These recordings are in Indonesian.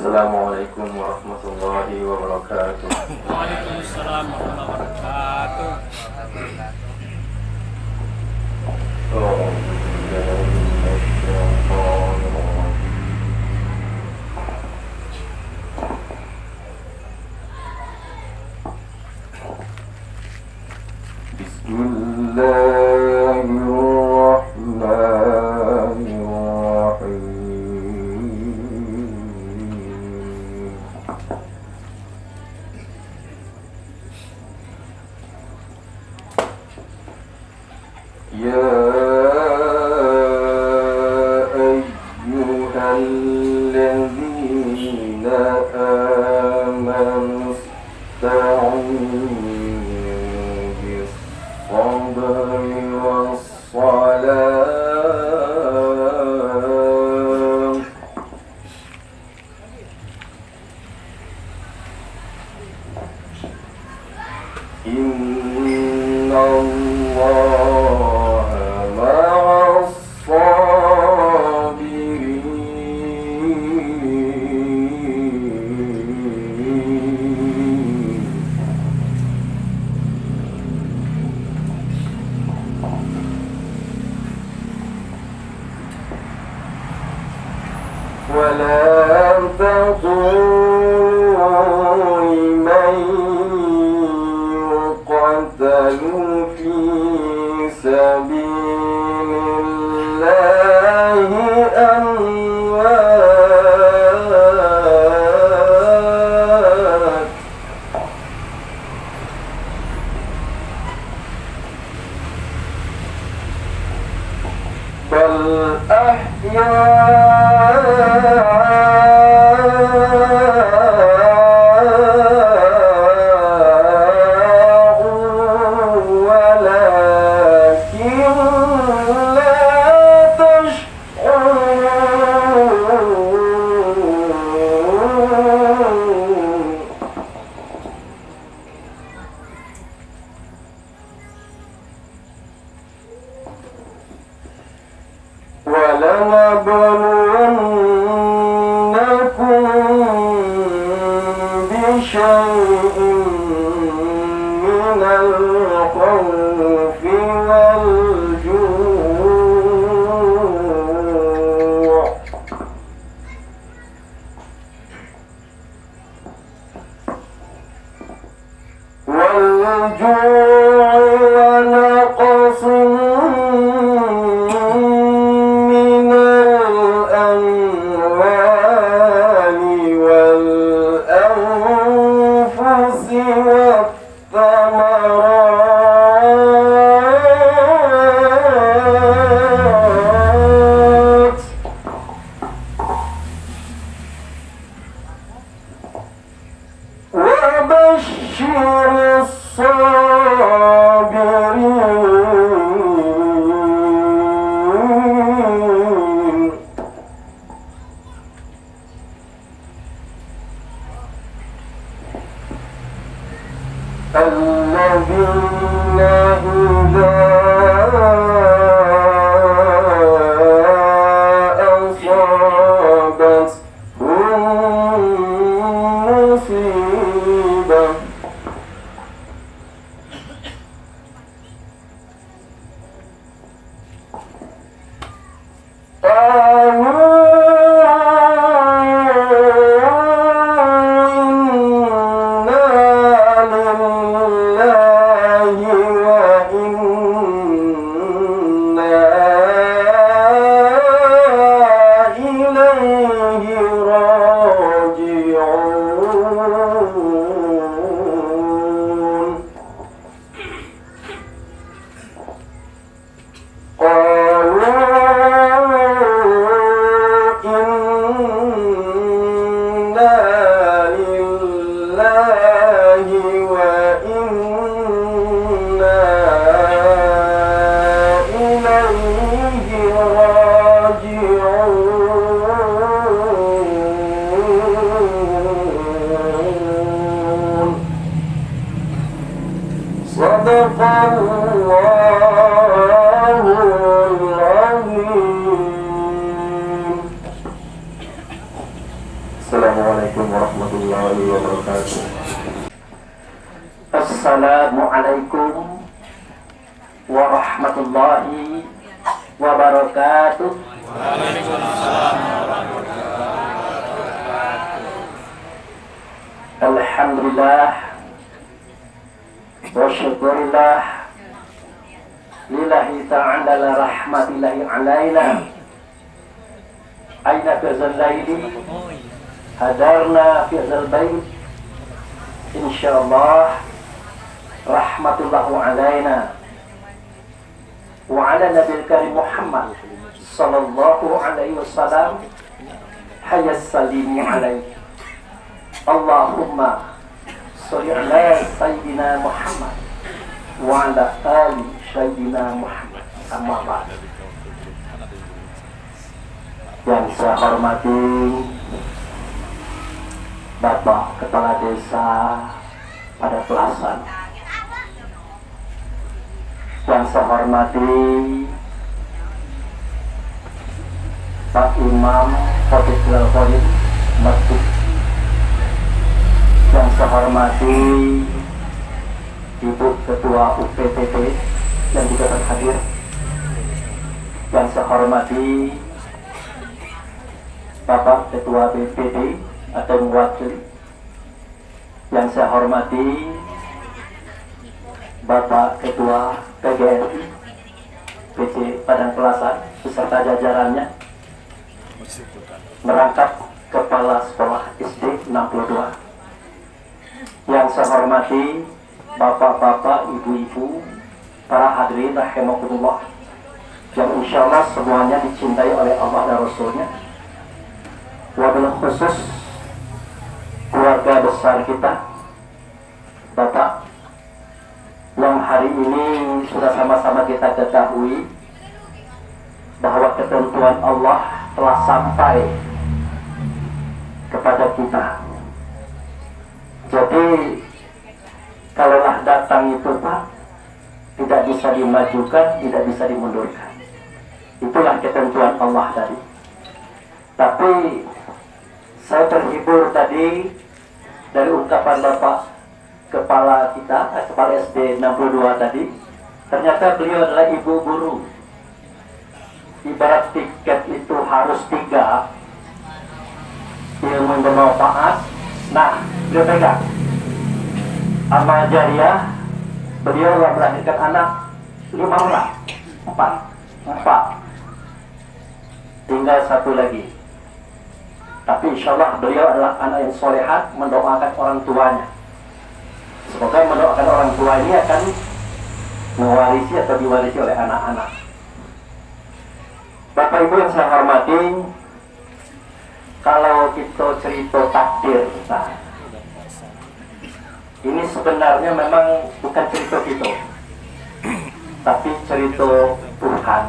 Assalamualaikum warahmatullahi wabarakatuh. Waalaikumsalam warahmatullahi wabarakatuh. ونقص من وبركاته. Assalamualaikum warahmatullahi wabarakatuh. Alhamdulillah wa syukurillah lillahi ta'ala la rahmatillahi alaina aina fizal laili hadarna fizal bait insyaallah rahmatullahu alaina wa ala nabil karim Muhammad sallallahu alaihi wasallam hayya salimu alaihi Allahumma sholli ala sayyidina Muhammad wa ala ali sayyidina Muhammad. Amma ba'd. Yang saya hormati Bapak Kepala Desa pada Pelasan, yang saya hormati Pak Imam Khotibul Khalid Masjid, yang saya hormati Ibu Ketua UPTT yang juga hadir, yang saya hormati Bapak Ketua BPD atau mewakili, yang saya hormati Bapak Ketua PGRI PC Padang Pelasan beserta jajarannya, merangkap Kepala Sekolah SD 62, yang saya hormati Bapak-bapak, Ibu-ibu, para hadirin rahimakumullah, yang insya Allah semuanya dicintai oleh Allah dan Rasulnya. Wabil khusus keluarga besar kita, Bapak, yang hari ini sudah sama-sama kita ketahui bahwa ketentuan Allah telah sampai kepada kita. Jadi kalaulah datang itu Pak, tidak bisa dimajukan, tidak bisa dimundurkan. Itulah ketentuan Allah tadi. Tapi saya terhibur tadi dari ungkapan Bapak Kepala kita, Kepala SD 62 tadi. Ternyata beliau adalah ibu guru. Ibarat tiket itu harus 3, ilmu yang bermanfaat. Nah, beliau pegang amal jariah. Beliau yang melahirkan anak 5 orang, 4, tinggal 1 lagi. Tapi insya Allah beliau adalah anak yang solehat, mendoakan orang tuanya. Semoga mendoakan orang tua ini akan mewarisi atau diwarisi oleh anak-anak. Bapak Ibu yang saya hormati, kalau kita cerita takdir, nah, ini sebenarnya memang bukan cerita kita, tapi cerita Tuhan.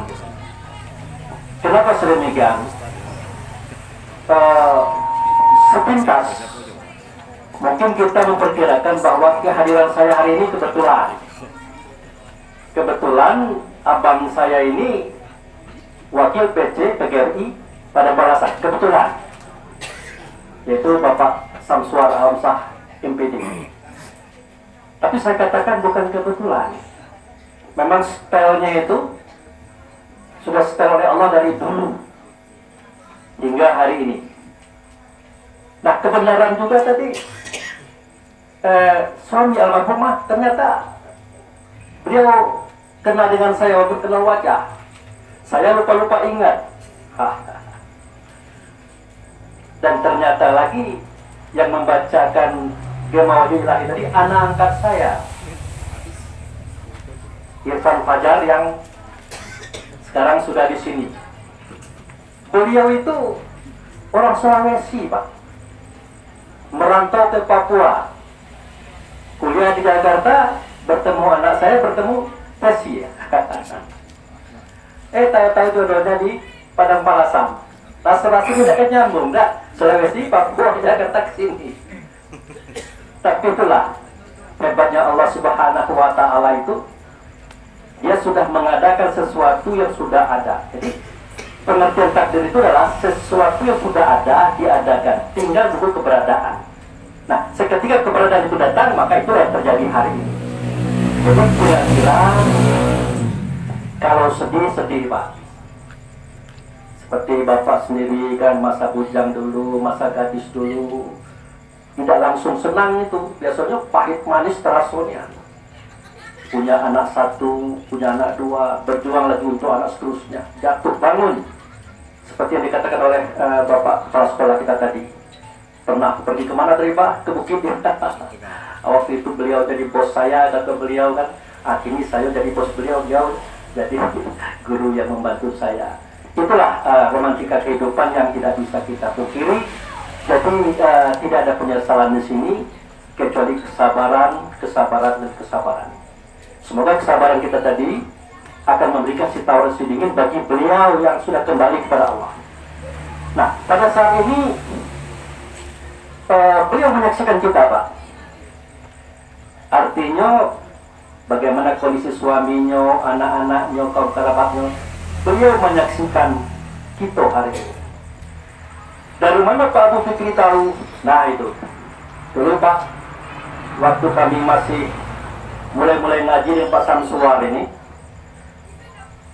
Kenapa sedemikian? Sepintas mungkin kita memperkirakan bahwa kehadiran saya hari ini kebetulan abang saya ini wakil PC PGRI pada Pelasan, kebetulan, yaitu Bapak Samsuar Alamsah MPD. Tapi saya katakan bukan kebetulan, memang stylenya itu sudah style oleh Allah dari dulu hingga hari ini. Nah, kebenaran juga tadi, suami almarhumah ternyata beliau kenal dengan saya waktu kenal wajah. Saya lupa ingat. Dan ternyata lagi yang membacakan Gemawadi Ilahi tadi anak angkat saya, Irfan Fajar, yang sekarang sudah di sini. Beliau itu orang Sulawesi, Pak, merantau ke Papua, kuliah di Jakarta, bertemu anak saya, bertemu Tesi. Tahu-tahu jodohnya di Padang Palasan. Rasa-rasa tidak nyambung, enggak? Sulawesi, Papua, Jakarta ke sini. Tapi itulah hebatnya Allah Subhanahu wa Ta'ala itu, Dia sudah mengadakan sesuatu yang sudah ada. Jadi pengertian takdir itu adalah sesuatu yang sudah ada diadakan, tinggal nunggu keberadaan. Nah, seketika keberadaan itu datang, maka itulah yang terjadi hari ini. Jadi kira-kira kalau sedih-sedih Pak, seperti Bapak sendiri kan masa bujang dulu, masa gadis dulu, tidak langsung senang itu, biasanya pahit manis terasunya. Punya anak satu, punya anak dua, berjuang lagi untuk anak seterusnya, jatuh bangun. Seperti yang dikatakan oleh Bapak kepala sekolah kita tadi. Pernah pergi kemana tadi Pak? Ke Bukit ya. Waktu itu beliau jadi bos saya, kata beliau kan, akhirnya saya jadi bos beliau, jadi guru yang membantu saya. Itulah romantika kehidupan yang tidak bisa kita pungkiri. Jadi tidak ada penyesalan di sini kecuali kesabaran, kesabaran dan kesabaran. Semoga kesabaran kita tadi akan memberikan sitawan dingin bagi beliau yang sudah kembali kepada Allah. Nah, pada saat ini beliau menyaksikan kita Pak. Artinya bagaimana kondisi suaminya, anak-anaknya, kaum kerabatnya, beliau menyaksikan kita hari ini. Dari mana Pak Abu Fikri tahu? Nah itu, dulu Pak, waktu kami masih mulai ngaji di Pak Samsuar ini,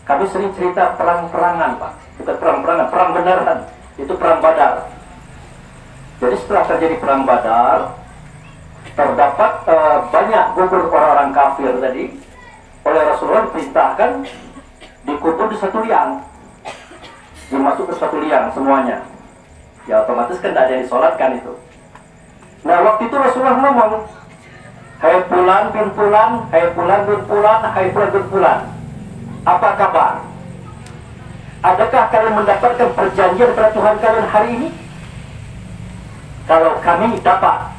kami sering cerita perang-perangan Pak. Bukan perang-perangan, perang beneran. Itu perang Badar. Jadi setelah terjadi perang Badar, terdapat banyak gugur orang-orang kafir tadi. Oleh Rasulullah diperintahkan dikubur di satu liang, dimasuk ke satu liang semuanya. Ya otomatis kan tidak ada yang disolatkan itu. Nah waktu itu Rasulullah ngomong, hai Fulan bin Fulan, hai Fulan bin Fulan, hai Fulan bin Fulan, apa kabar? Adakah kalian mendapatkan perjanjian pada Tuhan kalian hari ini? Kalau kami dapat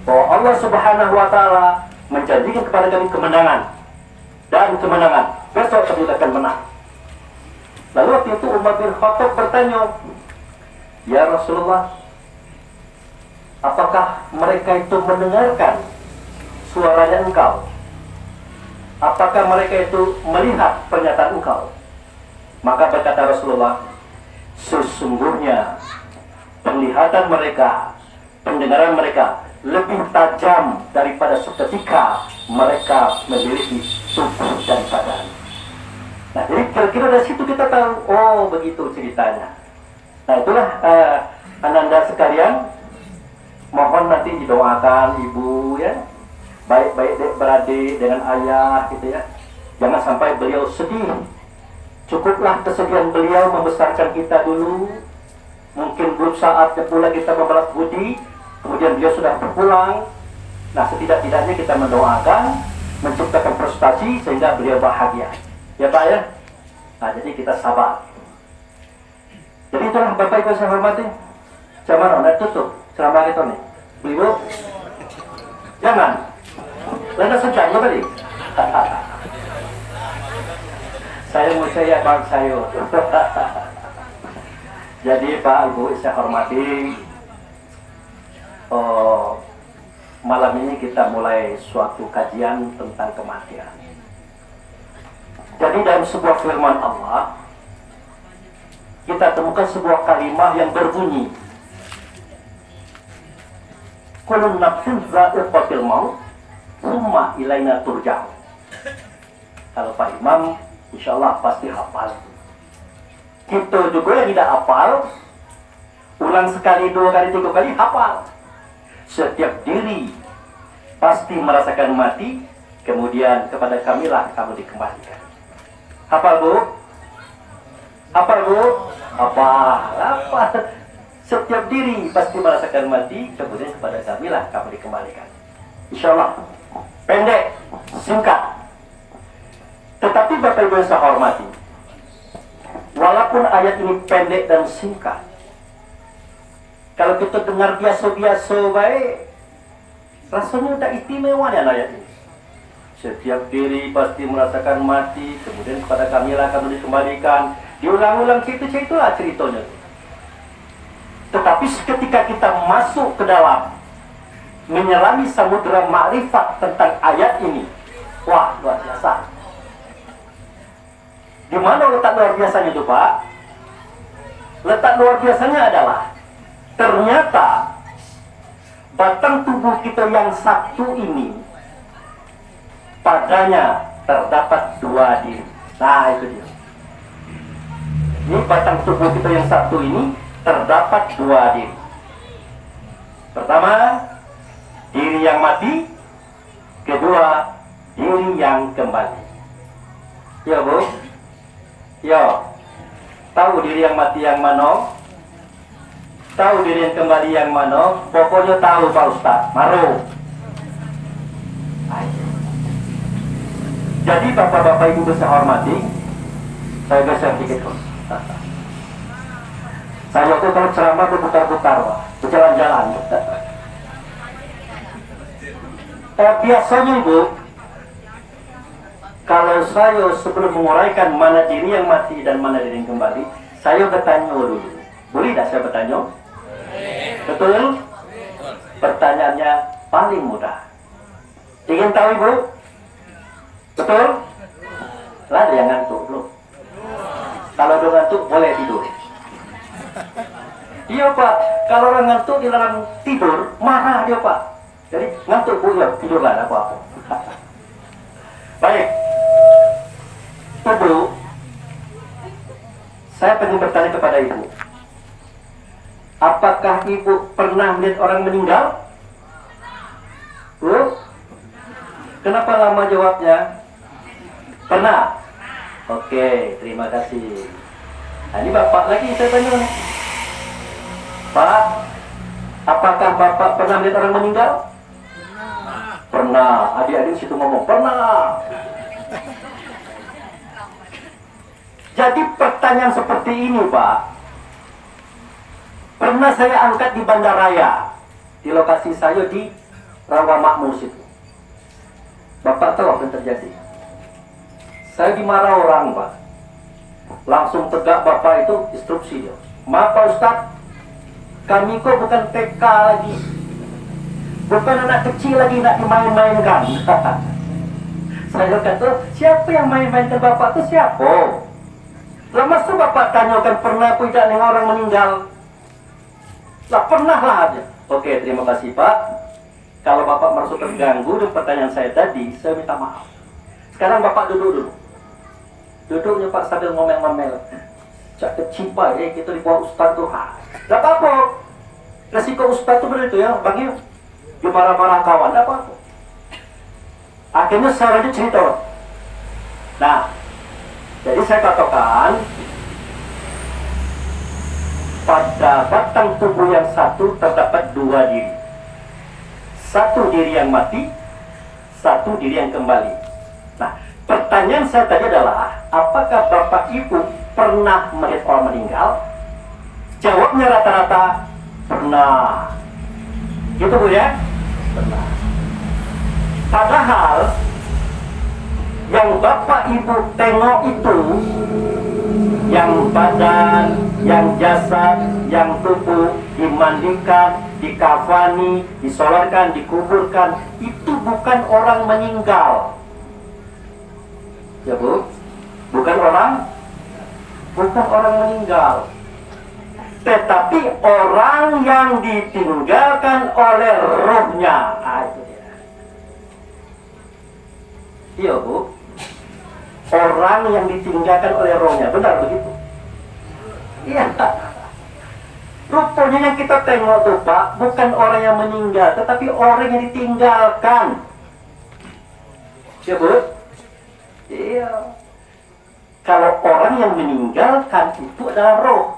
bahwa Allah Subhanahu wa Ta'ala menjanjikan kepada kami kemenangan dan kemenangan, besok kami akan menang. Lalu waktu itu Umar bin Khattab bertanya, ya Rasulullah, apakah mereka itu mendengarkan suaranya engkau? Apakah mereka itu melihat pernyataan engkau? Maka berkata Rasulullah, sesungguhnya penglihatan mereka, pendengaran mereka lebih tajam daripada seketika mereka memiliki tubuh dan badan. Nah, jadi kira-kira dari situ kita tahu, oh begitu ceritanya. Nah, itulah ananda sekalian, mohon nanti didoakan ibu ya, baik-baik beradik dengan ayah gitu ya. Jangan sampai beliau sedih. Cukuplah kesedihan beliau membesarkan kita dulu. Mungkin belum saatnya pula kita membalas budi. Kemudian beliau sudah berpulang. Nah, setidak-tidaknya kita mendoakan, menciptakan prestasi sehingga beliau bahagia. Ya Pak ya. Nah, jadi kita sabar. Jadi itulah Bapak Ibu saya hormati. Jangan nak tutup selama itu nih. Beliau jangan. Lain sejak tadi. Saya mau saya bang saya. Jadi Pak Ibu saya hormati, malam ini kita mulai suatu kajian tentang kematian. Jadi dalam sebuah firman Allah kita temukan sebuah kalimat yang berbunyi, kullu nafsin za'iqatul maut tsumma ilaina turja'un. Kalau Pak Imam insya Allah pasti hafal. Kita juga yang tidak hafal, ulang sekali, dua kali, tiga kali hafal. Setiap diri pasti merasakan mati, kemudian kepada kamilah kamu dikembalikan. Hafal Bu? Hafal Bu? Hafal. Setiap diri pasti merasakan mati, kemudian kepada kamilah kamu dikembalikan. Insya Allah. Pendek, singkat. Tetapi Bapak Ibu yang saya hormati, walaupun ayat ini pendek dan singkat, kalau kita dengar biasa-biasa baik, rasanya tak istimewa dengan ayat ini. Setiap diri pasti merasakan mati, kemudian kepada kamilah kamu dikembalikan. Diulang-ulang itulah ceritanya. Tetapi ketika kita masuk ke dalam menyelami samudera makrifat tentang ayat ini, wah luar biasa. Di mana letak luar biasanya itu Pak? Letak luar biasanya adalah ternyata batang tubuh kita yang satu ini, padanya terdapat dua diri. Nah, itu dia. Ini batang tubuh kita yang satu ini terdapat dua diri. Pertama, diri yang mati. Kedua, diri yang kembali. Ya, Bu? Ya. Tahu diri yang mati yang mana? Tahu diri yang kembali yang mana? Pokoknya tahu Pak Ustaz. Maru. Jadi bapak-bapak ibu saya hormati, saya geser sedikit kok. Saya waktu kalau ceramah berputar-putar, berjalan-jalan. Biasanya ibu, kalau saya sebelum menguraikan mana diri yang mati dan mana diri yang kembali, saya bertanya dulu. Boleh tidak saya bertanya? Betul? Pertanyaannya paling mudah. Ingin tahu ibu? Betul? Lah ada yang ngantuk belum? Kalau udah ngantuk boleh tidur. Iya Pak, kalau orang ngantuk dilarang tidur, marah dia Pak. Jadi ngantuk bu, ya tidurlah apa-apa. Baik. Ibu, saya ingin bertanya kepada ibu. Apakah ibu pernah melihat orang meninggal? Bu? Kenapa lama jawabnya? Pernah? Oke, terima kasih. Nah, ini bapak lagi saya tanya nih. Pak, apakah bapak pernah melihat orang meninggal? Pernah. Adik-adik situ ngomong, pernah. Jadi pertanyaan seperti ini Pak, pernah saya angkat di bandaraya, di lokasi saya di Rawa Makmur situ. Bapak tahu apa yang terjadi? Saya dimarah orang Pak. Langsung tegak bapak itu instruksi dia. Maaf Pak Ustaz, kami kok bukan TK lagi, bukan anak kecil lagi nak dimain-mainkan. Saya kata, siapa yang main-mainkan bapak itu siapa? Lama tu bapak tanyakan pernah pun tidak dengan orang meninggal. Lah pernah lah aja. Oke, terima kasih Pak. Kalau bapak merasa terganggu dengan pertanyaan saya tadi, saya minta maaf. Sekarang bapak duduk dulu. Duduknya Pak sambil ngomel-ngomel. Cak kecil Pak, kita di bawah Ustaz tuh. Tak apa-apa. Resiko Ustaz itu begitu ya, bagi dimarah-marah kawan, tak apa-apa. Akhirnya saya lanjut cerita. Nah, jadi saya katakan pada batang tubuh yang satu terdapat dua diri. Satu diri yang mati, satu diri yang kembali. Nah, pertanyaan saya tadi adalah, apakah Bapak Ibu pernah melihat orang meninggal? Jawabnya rata-rata pernah. Gitu Bu ya? Pernah. Padahal yang Bapak Ibu tengok itu, yang badan, yang jasad, yang tubuh dimandikan, dikafani, disolatkan, dikuburkan, itu bukan orang meninggal. Ya Bu, bukan orang meninggal, tetapi orang yang ditinggalkan oleh rohnya. Nah, itu dia. Iya Bu, orang yang ditinggalkan oleh rohnya, benar begitu? Iya. Rupanya yang kita tengok tuh Pak, bukan orang yang meninggal, tetapi orang yang ditinggalkan. Ya Bu? Iya. Kalau orang yang meninggalkan itu adalah roh.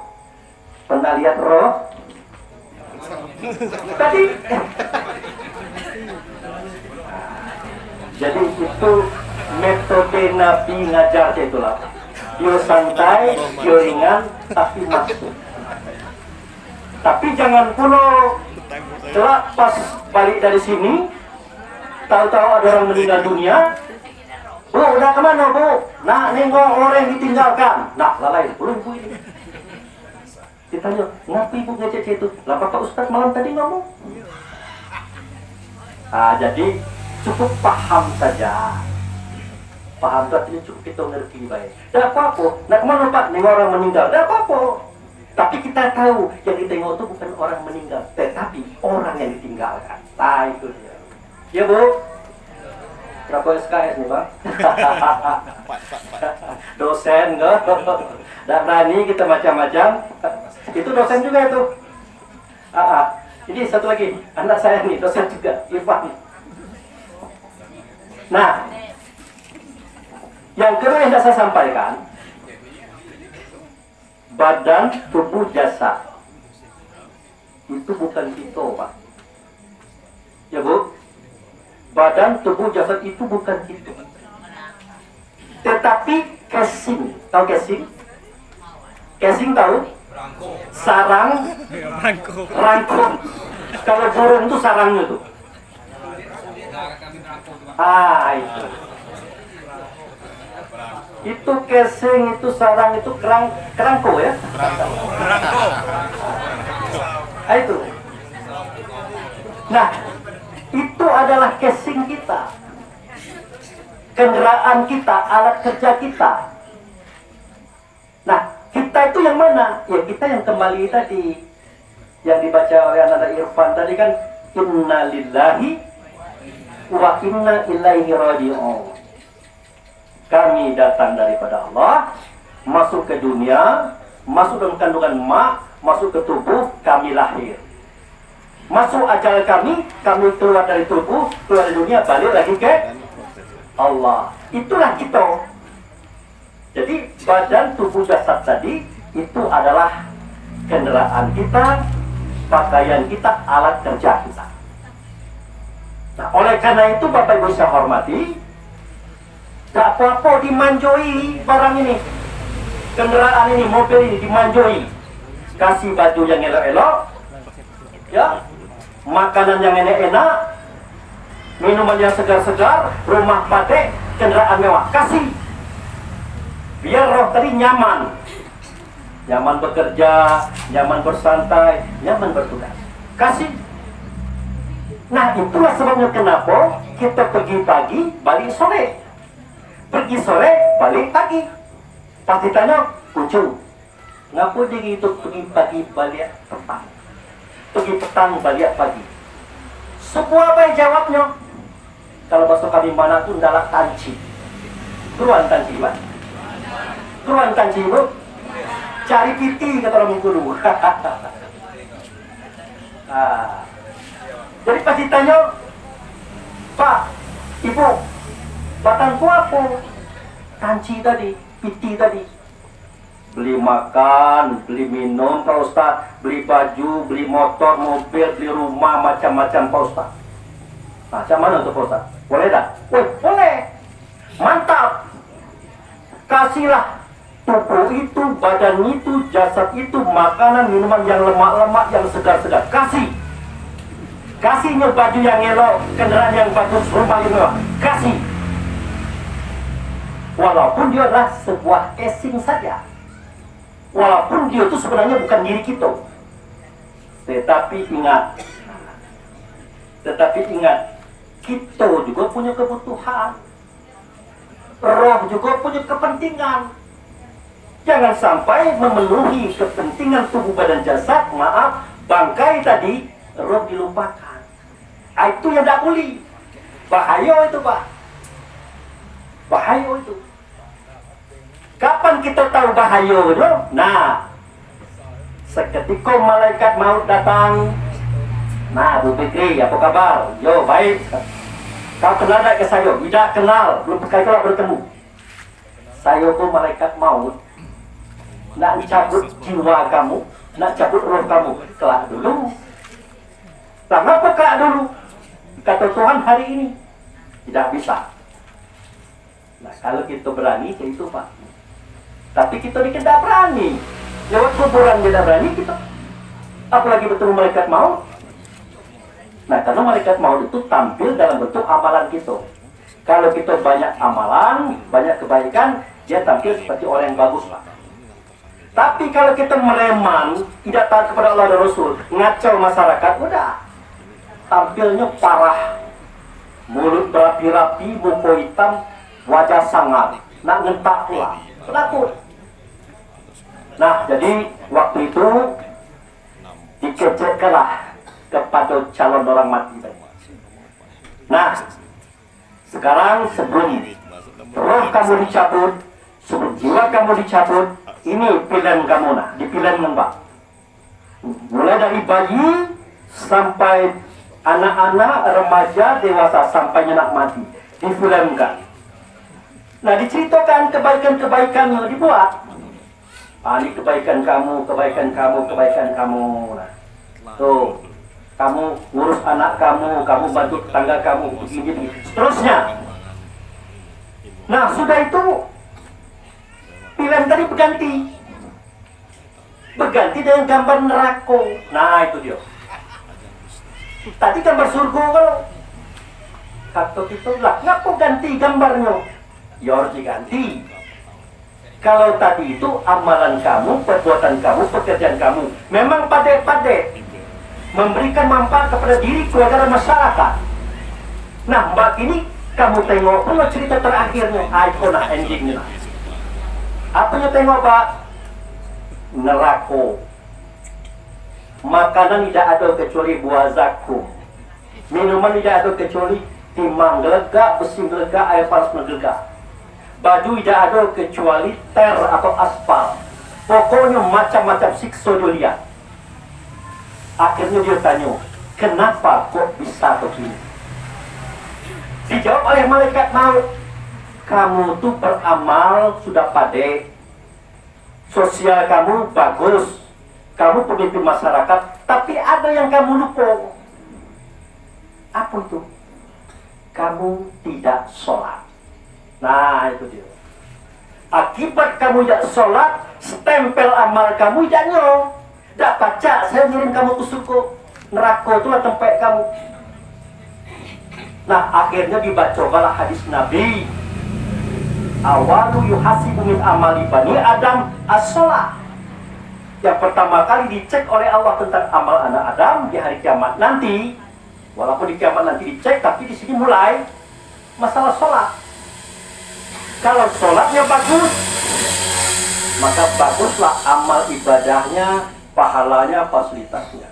Pernah lihat roh? Tadi. Jadi itu metode Nabi ngajar itulah. Dia santai, dia ringan, tapi masuk. Tapi jangan pula setelah pas balik dari sini, tahu-tahu ada orang meninggal dunia. Bu, udah kemana Bu? Nak nengok orang yang ditinggalkan. Nak, lalai, belum Bu ini. Ditanya, ngapa Ibu ngecek itu? Lah Bapak Ustaz malam tadi ngomong. Jadi cukup paham saja. Paham itu artinya cukup kita ngerti baik. Tidak apa-apa. Nak kemana Pak? Nengok orang meninggal. Tidak apa-apa. Tapi kita kita tahu yang ditengok itu bukan orang meninggal, tetapi orang yang ditinggalkan. Nah itu dia. Ya Bu, berapa SKS nih Bang? Dosen enggak? Tidak berani kita macam-macam. Itu dosen juga itu. Ini satu lagi, anak saya nih, dosen juga, Irfan. Nah, yang kedua yang saya sampaikan, badan, tubuh, jasad itu bukan kita, Pak. Ya Bu, badan, tubuh, jasad itu bukan itu, tetapi casing. Tahu casing? Casing tahu? Sarang, rangkum. Kalau burung itu sarangnya tuh. Itu. Itu casing, itu sarang, itu kerangko ya. Kerangko. Itu. Nah, itu adalah casing kita, kendaraan kita, alat kerja kita. Nah, kita itu yang mana? Ya kita yang kembali tadi, yang dibaca oleh anak Irfan tadi kan, inna lillahi wa inna ilaihi raji'un. Kami datang daripada Allah, masuk ke dunia, masuk dalam kandungan mak, masuk ke tubuh, kami lahir. Masuk ajal kami keluar dari tubuh, keluar dari dunia, balik lagi ke Allah. Itulah kita. Jadi badan, tubuh, jasad tadi itu adalah kendaraan kita, pakaian kita, alat kerja kita. Nah, oleh karena itu Bapak Ibu saya hormati, tak apa-apa dimanjoi barang ini, kendaraan ini, mobil ini dimanjoi, kasih baju yang elok-elok, ya, makanan yang enak-enak, minuman yang segar-segar, rumah patek, kendaraan mewah, kasih. Biar roh tadi nyaman, nyaman bekerja, nyaman bersantai, nyaman bertugas, kasih. Nah itulah sebabnya kenapa kita pergi pagi, balik sore, pergi sore, balik pagi. Pasti tanya, kucu, ngapa dia gitu pergi pagi, balik petang, pergi petang, balik pagi. Sebuah apa jawabnya? Kalau bahasa kami mana tuh ndalah tanci, keruan tanci Pak. Keruan tanci Bu, cari piti kata orang Bengkulu. Jadi pasti tanya, Pak, Ibu, batangku apa? Tanci tadi, piti tadi. Beli makan, beli minum Pak Ustaz, beli baju, beli motor, mobil, beli rumah, macam-macam Pak Ustaz. Macam mana untuk Pak Ustaz? Boleh tak? Boleh. Mantap. Kasihlah tubuh itu, badan itu, jasad itu, makanan, minuman yang lemak-lemak, yang segar-segar. Kasihnya baju yang elok, kendaraan yang bagus, rumah yang mewah. Kasih. Walaupun dia adalah sebuah casing saja, walaupun dia itu sebenarnya bukan diri kita, tetapi ingat, kita juga punya kebutuhan, roh juga punya kepentingan. Jangan sampai memenuhi kepentingan tubuh badan jasad, bangkai tadi, roh dilupakan. Itu yang tidak boleh. Bahaya itu Pak, bahaya itu. Kapan kita tahu bahaya itu? Nah, seketika malaikat maut datang. Nah, Bu Fitri, apa kabar? Yo, baik. Kau kenal tak ke saya? Tidak kenal, belum sekali kalau bertemu. Saya pun malaikat maut, nak cabut jiwa kamu, nak cabut roh kamu. Kelak dulu. Kenapa kelak dulu? Kata Tuhan hari ini. Tidak bisa. Nah, kalau kita berani, itu Pak. Tapi kita ini tidak berani. Lewat kuburan tidak berani kita. Apalagi bertemu malaikat maut. Nah, karena malaikat maut itu tampil dalam bentuk amalan kita. Kalau kita banyak amalan, banyak kebaikan, dia tampil seperti orang yang bagus Pak. Tapi kalau kita mereman, tidak taat kepada Allah dan Rasul, ngacau masyarakat, udah tampilnya parah. Mulut berapi-rapi, muka hitam, wajah sangat, nak ngentak pula, takut. Nah, jadi waktu itu adalah kepada calon orang mati. Nah, sekarang sebelum roh kamu dicabut, sebelum jiwa kamu dicabut, ini pilihan kamu nah, dipilihan mbak. Mulai dari bayi sampai anak-anak, remaja, dewasa sampai nak mati, difilmkan. Nah, diceritakan kebaikan-kebaikan yang dibuat. Ini kebaikan kamu, kebaikan kamu, kebaikan kamu. Nah, tuh, kamu ngurus anak kamu, kamu bantu tetangga kamu, begini, seterusnya. Nah, sudah itu pilihan tadi berganti dengan gambar neraka. Nah, itu dia. Tadi gambar surga kalau kata itu lah, ngapa ganti gambarnya? Ya harus diganti. Kalau tadi itu amalan kamu, perbuatan kamu, pekerjaan kamu memang pandai-pandai memberikan manfaat kepada diri, keluarga, dan masyarakat. Nah, mbak ini kamu tengok punya cerita terakhirnya, ikon endingnya. Apa yang tengok pak? Neraka. Makanan tidak ada kecuali buah zakum. Minuman tidak ada kecuali timang gelegak, besi gelegak, air panas gelegak. Baju tidak ada kecuali ter atau aspal. Pokoknya macam-macam siksa dia lihat. Akhirnya dia tanya, kenapa kok bisa begini? Dijawab oleh malaikat maut, kamu tuh beramal sudah pandai, sosial kamu bagus, kamu pemimpin masyarakat, tapi ada yang kamu lupa. Apa itu? Kamu tidak sholat. Nah, itu dia. Akibat kamu tidak sholat, stempel amal kamu tidak nyong. Tidak baca, saya ngirim kamu ke suku neraka, itulah tempat kamu. Nah, akhirnya dibacakanlah hadis Nabi. Awalu yuhasibu min amali bani Adam as-sholat. Yang pertama kali dicek oleh Allah tentang amal anak Adam di hari kiamat nanti. Walaupun di kiamat nanti dicek, tapi di sini mulai masalah sholat. Kalau sholatnya bagus, maka baguslah amal ibadahnya, pahalanya, fasilitasnya.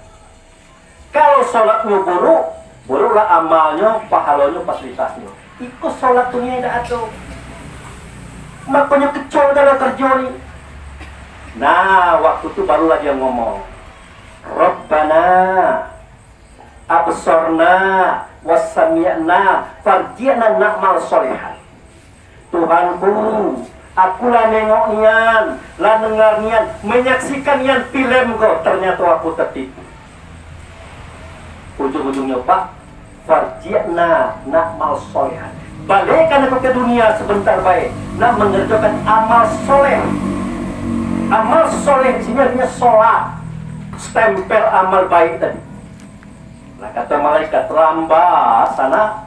Kalau sholatnya buruk, buruklah amalnya, pahalanya, fasilitasnya. Ikut sholat dunia tidak ada. Makanya kecil dalam kerja ini. Nah, waktu itu barulah dia ngomong, Rabbana absorna wasami'na farji'na na'mal solehan. Tuhanku, akulah nengok nian, lah dengar nian, menyaksikan nian film kok, ternyata aku tertipu. Ujung-ujungnya pak, farji'na na'mal solehan. Balikkan aku ke dunia sebentar baik, nak mengerjakan amal soleh. Amal soleh sini artinya sholat, stempel amal baik tadi. Nah kata malaikat, lambat sana.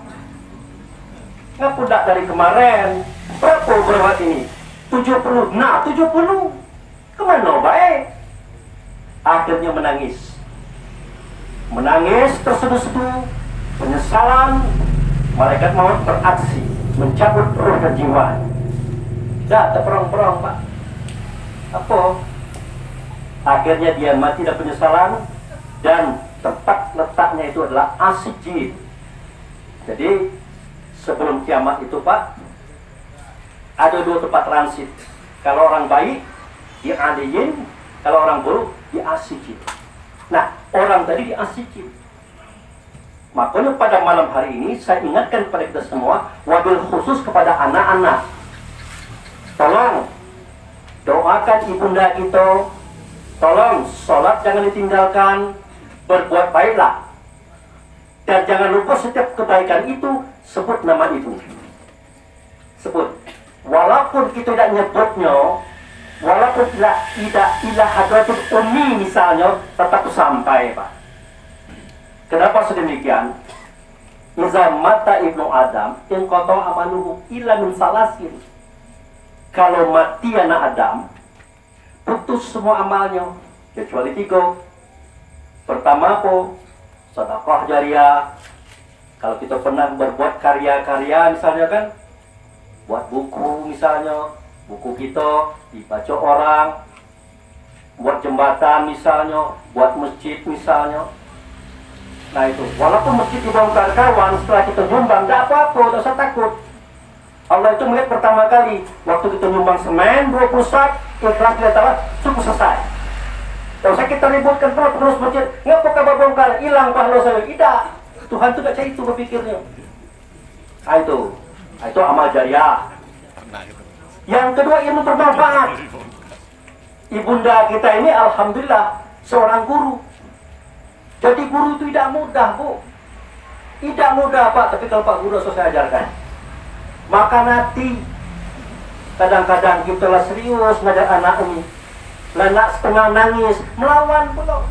Ngapa tak dari kemarin? Berapa ini? 70. Nah 70. Kemana baik? Akhirnya menangis. Menangis terseduh-seduh, penyesalan. Malaikat maut beraksi, mencabut roh dan jiwa. Dah terperang-perang pak. Apa? Akhirnya dia mati dan penyesalan, dan tempat letaknya itu adalah As-Sijjin. Jadi sebelum kiamat itu pak, ada dua tempat transit. Kalau orang baik di Aliyin, kalau orang buruk di As-Sijjin. Nah, orang tadi di As-Sijjin. Makanya pada malam hari ini saya ingatkan kepada kita semua, wabil khusus kepada anak-anak. Tolong doakan ibunda kita, tolong sholat jangan ditinggalkan, berbuat baiklah. Dan jangan lupa setiap kebaikan itu sebut nama ibu. Sebut. Walaupun kita tidak nyebutnya, walaupun tidak ilah hadratul ummi misalnya, tetap sampai pak. Kenapa sedemikian? Iza mata ibnu Adam in qata amaluhu illa min salasin. Kalau mati anak Adam, putus semua amalnya kecuali 3. Pertama apa? Sedekah jariah. Kalau kita pernah berbuat karya-karya misalnya kan, buat buku misalnya, buku kita dibaca orang, buat jembatan misalnya, buat masjid misalnya, Nah itu, walaupun masjid dibongkar kawan, setelah kita nyumbang, tidak apa-apa, tidak usah takut. Allah itu melihat pertama kali, waktu kita nyumbang semen, 20 sak, ikhlas kita tahu, cukup selesai. Tidak usah kita ributkan terus masjid, ngapa kabar bongkar, hilang pahala saya. Tidak, Tuhan itu tidak cari itu berpikirnya. Nah itu amal jariah. Yang kedua, ilmu bermanfaat. Ibunda kita ini alhamdulillah seorang guru. Jadi guru itu tidak mudah, Bu. Tidak mudah, Pak, tapi kalau Pak Guru saya ajarkan. Maka nanti kadang-kadang kita lah serius ngajar anak ini. Anak setengah nangis, melawan pula.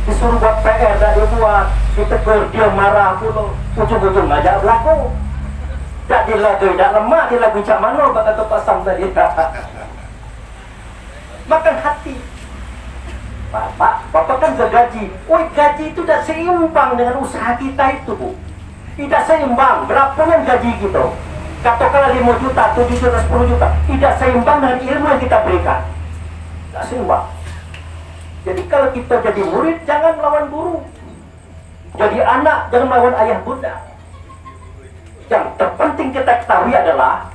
Disuruh buat PR, tak dia buat. Ditegur, dia marah pula. Ujung-ujung ngajak berlaku. Tak dia lagi, tak lemah, dia lagi cak mana, kata pasang tadi. Makan hati. Bapak kan bergaji. Gaji itu tidak seimbang dengan usaha kita itu, Bu. Tidak seimbang. Berapa yang gaji kita? Katakanlah 5 juta, 7 juta, 10 juta. Tidak seimbang dengan ilmu yang kita berikan. Tidak seimbang. Jadi kalau kita jadi murid, jangan melawan guru. Jadi anak, jangan melawan ayah bunda. Yang terpenting kita ketahui adalah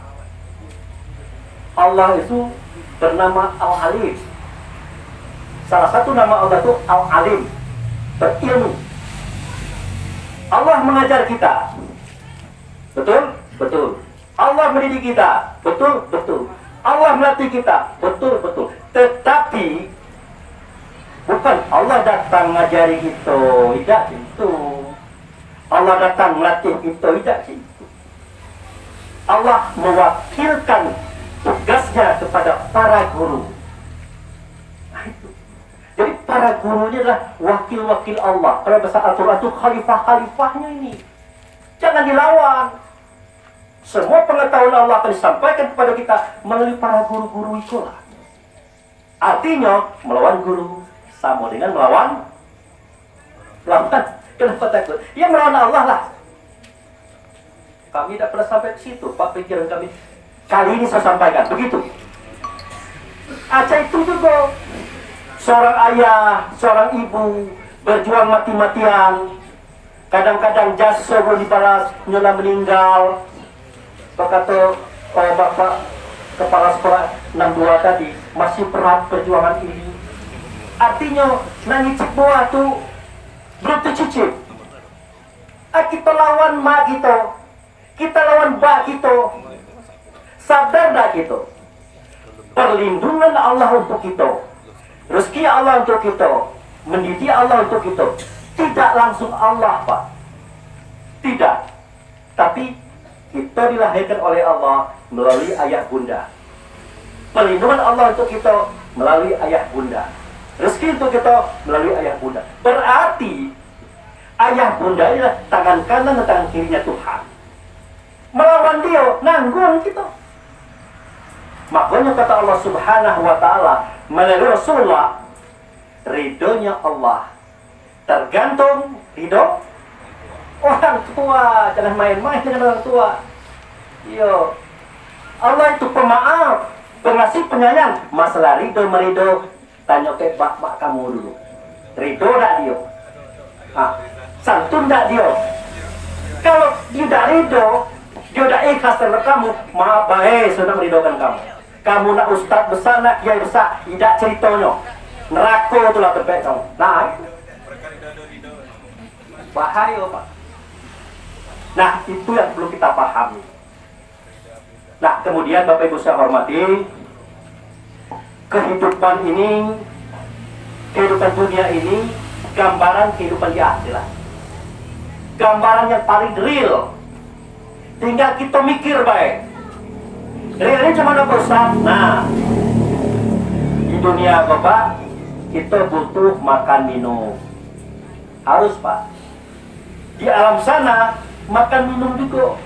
Allah itu bernama Al-Alim. Salah satu nama Allah itu Al-Alim, berilmu. Allah mengajar kita. Betul? Betul. Allah mendidik kita. Betul? Betul. Allah melatih kita. Betul? Betul. Tetapi bukan Allah datang mengajari itu, tidak itu. Allah datang melatih itu, tidak itu. Allah mewakilkan tugasnya kepada para guru. Nah itu. Jadi para guru ini adalah wakil-wakil Allah. Kalau bahasa Al-Quran itu khalifah-khalifahnya ini. Jangan dilawan. Semua pengetahuan Allah akan disampaikan kepada kita melalui para guru-guru itulah. Artinya, melawan guru sama dengan melawan. Kenapa takut? Ya melawan Allah lah. Kami tidak pernah sampai ke situ, Pak, pikiran kami. Kali ini saya sampaikan, begitu. Aceh itu juga seorang ayah, seorang ibu berjuang mati-matian. Kadang-kadang jasa belum dibalas, nyonya meninggal. Kata Bapak Kepala Sekolah 62 tadi, masih berat perjuangan ini. Artinya, nangicip buah tu belum tercicip. Kita lawan mak kita lawan bak kita. Sadar tak kita? Perlindungan Allah untuk kita. Rezeki Allah untuk kita, mendidik Allah untuk kita. Tidak langsung Allah, Pak. Tidak. Tapi kita dilahirkan oleh Allah melalui ayah bunda. Perlindungan Allah untuk kita melalui ayah bunda. Rezeki untuk kita melalui ayah bunda. Berarti ayah bunda adalah tangan kanan dan tangan kirinya Tuhan. Melawan dia, nanggung kita. Makanya kata Allah Subhanahu wa ta'ala melalui Rasulullah, ridhonya Allah tergantung ridho orang tua. Jangan main-main dengan orang tua. Yo, Allah itu pemaaf, pengasih, penyayang. Masalah ridho meridho, tanya ke bak kamu dulu. Ridho tak dia? Santun tak dia? Kalau dia tak ridho, dia tak ikhlas terhadap kamu, maaf baik sudah meridhokan kamu. Kamu nak ustaz besar, nak kiai besar, tidak ceritanya. Neraka itulah tempat kamu. Nah, bahaya, Pak. Nah, itu yang perlu kita pahami. Nah, kemudian Bapak Ibu saya hormati, kehidupan ini, kehidupan dunia ini, gambaran kehidupan di akhirat. Gambaran yang paling real. Tinggal kita mikir baik. Realnya cuma apa, Ustaz? Nah, di dunia Bapak, kita butuh makan minum. Harus, Pak. Di alam sana, makan minum juga.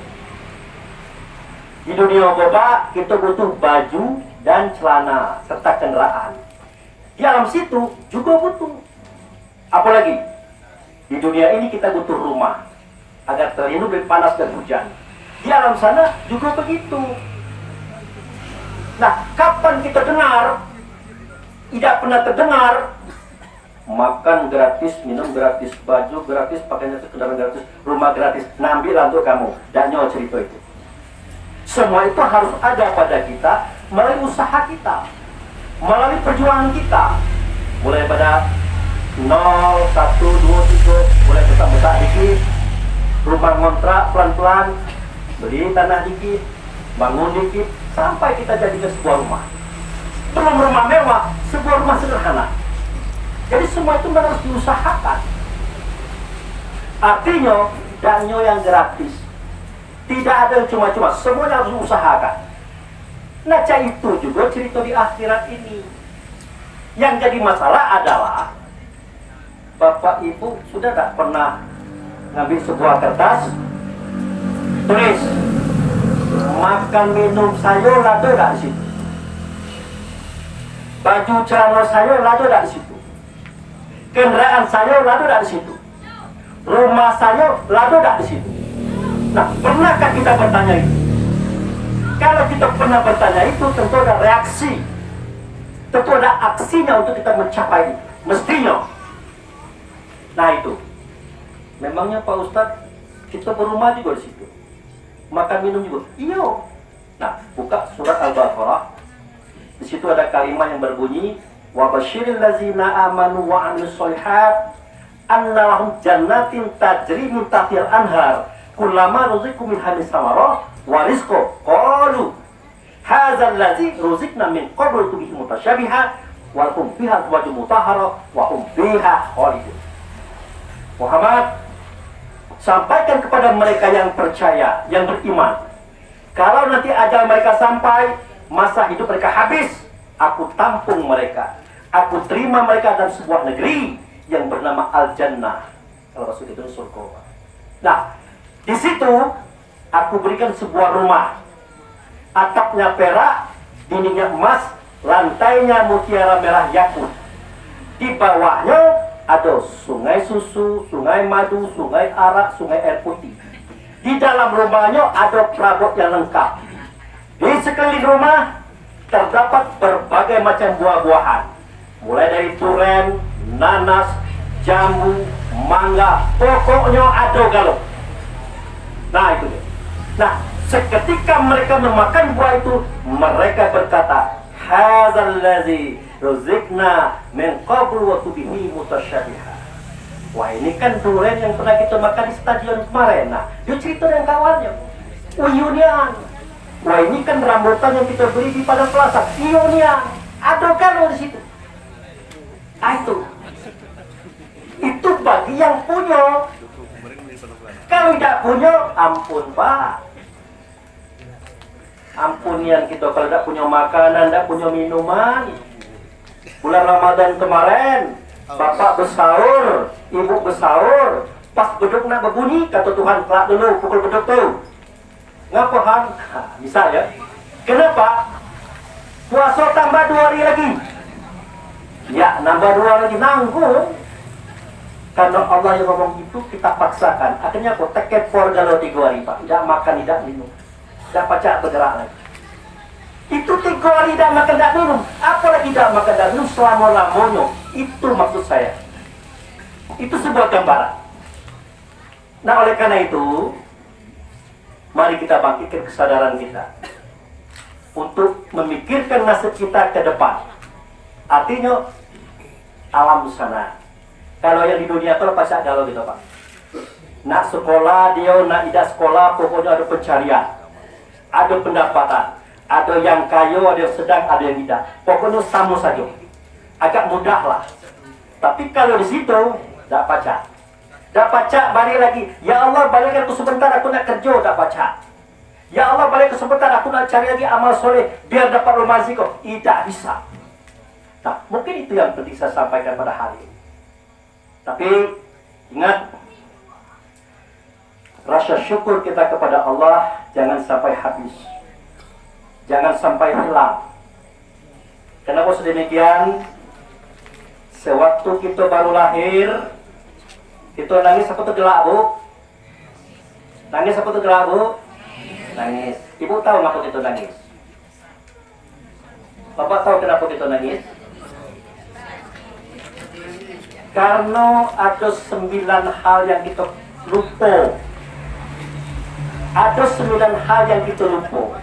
Di dunia Bapak, kita butuh baju dan celana, serta kendaraan. Di alam situ juga butuh. Apalagi, di dunia ini kita butuh rumah, agar terlindung dari panas dan hujan. Di alam sana juga begitu. Nah, kapan kita dengar, tidak pernah terdengar makan gratis, minum gratis, baju gratis, pakaian kendaraan gratis, rumah gratis. Nambil untuk kamu. Dan nyawa cerita itu. Semua itu harus ada pada kita melalui usaha kita, melalui perjuangan kita. Mulai pada 0, 1, 2, 3, mulai besar-besar dikit, rumah ngontrak pelan-pelan, beli tanah dikit, bangun dikit, sampai kita jadikan sebuah rumah. Belum rumah mewah, sebuah rumah sederhana. Jadi semua itu harus diusahakan. Artinya, danyo yang gratis. Tidak ada yang cuma-cuma, semuanya harus diusahakan. Nah, itu juga cerita di akhirat ini. Yang jadi masalah adalah Bapak Ibu sudah tak pernah ngambil sebuah kertas, tulis makan minum sayur lado tak di situ, baju celana sayur lado tak di situ, kendaraan sayur lado tak di situ, rumah sayur lado tak di situ. Nah, pernahkah kita bertanya itu? Kalau kita pernah bertanya itu, tentu ada reaksi, tentu ada aksinya untuk kita mencapai itu, mestinya. Nah itu, memangnya Pak Ustadz, kita berumah juga di situ, makan minum juga. Iya. Nah, buka surat Al-Baqarah. Di situ ada kalimat yang berbunyi, wa basyiril ladzina amanu wa 'amilus sholihat anna lahum jannatin tajri min tahtihal anhar kullama ruziqu minha min samarah wa rizqu qalu hadzal ladzi ruziqna min qablu bihi mutasyabiha wa hum fiha azwajun mutahhara wa hum fiha khalidun. Muhammad, sampaikan kepada mereka yang percaya, yang beriman, kalau nanti ajal mereka sampai, masa hidup mereka habis, aku tampung mereka, aku terima mereka dalam sebuah negeri yang bernama Al-Jannah. Kalau maksud itu surga. Nah, di situ aku berikan sebuah rumah, atapnya perak, dindingnya emas, lantainya mutiara merah yakut. Di bawahnya ada sungai susu, sungai madu, sungai arak, sungai air putih. Di dalam rumahnya ada perabot yang lengkap. Di sekeliling rumah terdapat berbagai macam buah-buahan, mulai dari durian, nanas, jambu, mangga, pokoknya ada galau. Nah itu dia. Nah, seketika mereka memakan buah itu, mereka berkata, hadzal ladzi ruzikna min qablu wa bihi mutasyabiha. Wah, ini kan durian yang pernah kita makan di stadion kemarin. Nah, dia cerita dengan kawannya, Uyunian. Wah, ini kan rambutan yang kita beli di Padang Plaza. Uyunian, ada kan di situ. Itu bagi yang punya. Kalau tidak punya, ampun Pak. Ampunian kita kalau tidak punya makanan, tidak punya minuman. Bulan Ramadan kemarin, bapak bersaur, ibu bersaur, pas beduk nak berbunyi, kata Tuhan, kelak dulu, pukul beduk tu. Ngapa Han? Bisa ya? Kenapa? Puasa tambah 2 hari lagi. Ya, nambah 2 hari lagi, nanggung. Karena Allah yang ngomong itu, kita paksakan. Akhirnya aku teket for kalau 3 hari Pak. Tidak makan, tidak minum. Tidak pacak bergerak lagi. Itu 3 hari tidak makan, tidak minum. Apalagi tidak makan, tidak minum selama-lamanya. Itu maksud saya. Itu sebuah gambaran. Nah, oleh karena itu, mari kita bangkitkan kesadaran kita untuk memikirkan nasib kita ke depan. Artinya, alam sana. Kalau yang di dunia itu lepas galau gitu Pak. Nak sekolah, dia nak tidak sekolah, pokoknya ada pencarian. Ada pendapatan. Ada yang kaya, ada yang sedang, ada yang tidak. Pokoknya sama saja. Agak mudah lah. Tapi kalau di situ, tak pacak. Tak pacak, balik lagi. Ya Allah, balikkan aku sebentar, aku nak kerja, tak pacak. Ya Allah, balik aku sebentar, aku nak cari lagi amal soleh, biar dapat rumah zikr. Tidak bisa. Nah, mungkin itu yang penting saya sampaikan pada hari ini. Tapi, ingat, rasa syukur kita kepada Allah jangan sampai habis. Jangan sampai hilang. Kenapa sedemikian? Sewaktu kita baru lahir, kita nangis apa tuh gelak Bu? Nangis apa tuh gelak Bu? Nangis. Ibu tahu kenapa kita nangis? Bapak tahu kenapa kita nangis? Karena ada 9 hal yang kita lupa. Ada 9 hal yang kita lupa.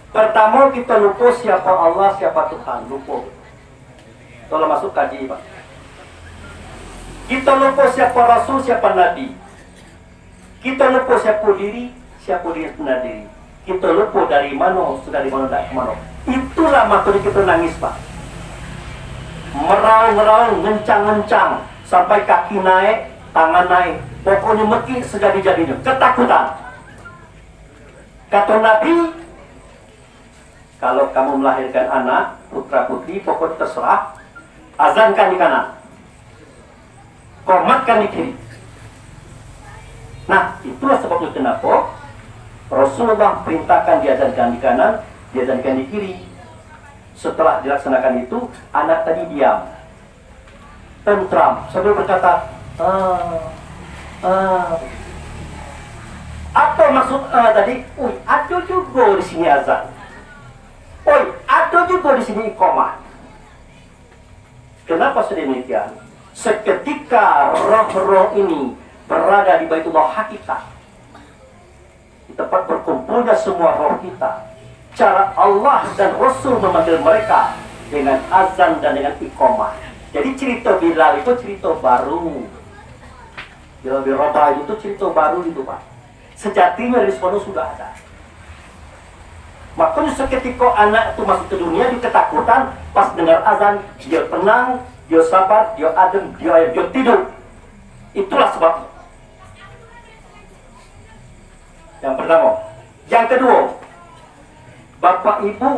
Pertama, kita lupa siapa Allah, siapa Tuhan. Lupa. Tolong masuk kaji, Pak. Kita lupa siapa Rasul, siapa Nabi. Kita lupa siapa diri sendiri. Kita lupa dari mana, dari mana, dari mana. Itulah makanya kita nangis, Pak. Meraung-meraung, ngencang-ngencang, sampai kaki naik, tangan naik. Pokoknya mesti sejadi-jadinya. Ketakutan. Kata Nabi, kalau kamu melahirkan anak, putra putri, pokoknya terserah, azankan di kanan, qomatkan di kiri. Nah, itulah sebabnya kenapa Rasulullah perintahkan diazankan di kanan, diazankan di kiri. Setelah dilaksanakan itu, anak tadi diam, tentram, sambil berkata, apa maksud tadi? Ada juga di sini azan. Ada juga di sini iqamah. Kenapa sedemikian? Seketika roh-roh ini berada di Baitullah Hakikat, di tempat berkumpulnya semua roh kita, cara Allah dan Rasul memanggil mereka dengan azan dan dengan iqamah. Jadi cerita Bilal itu cerita baru. Bilal bin Rabah itu cerita baru itu, Pak. Sejatinya responnya sudah ada. Makanya seketika anak itu masuk ke dunia, dia ketakutan, pas dengar azan, dia tenang, dia sabar, dia adem, dia tidur. Itulah sebabnya. Yang pertama. Yang kedua, Bapak Ibu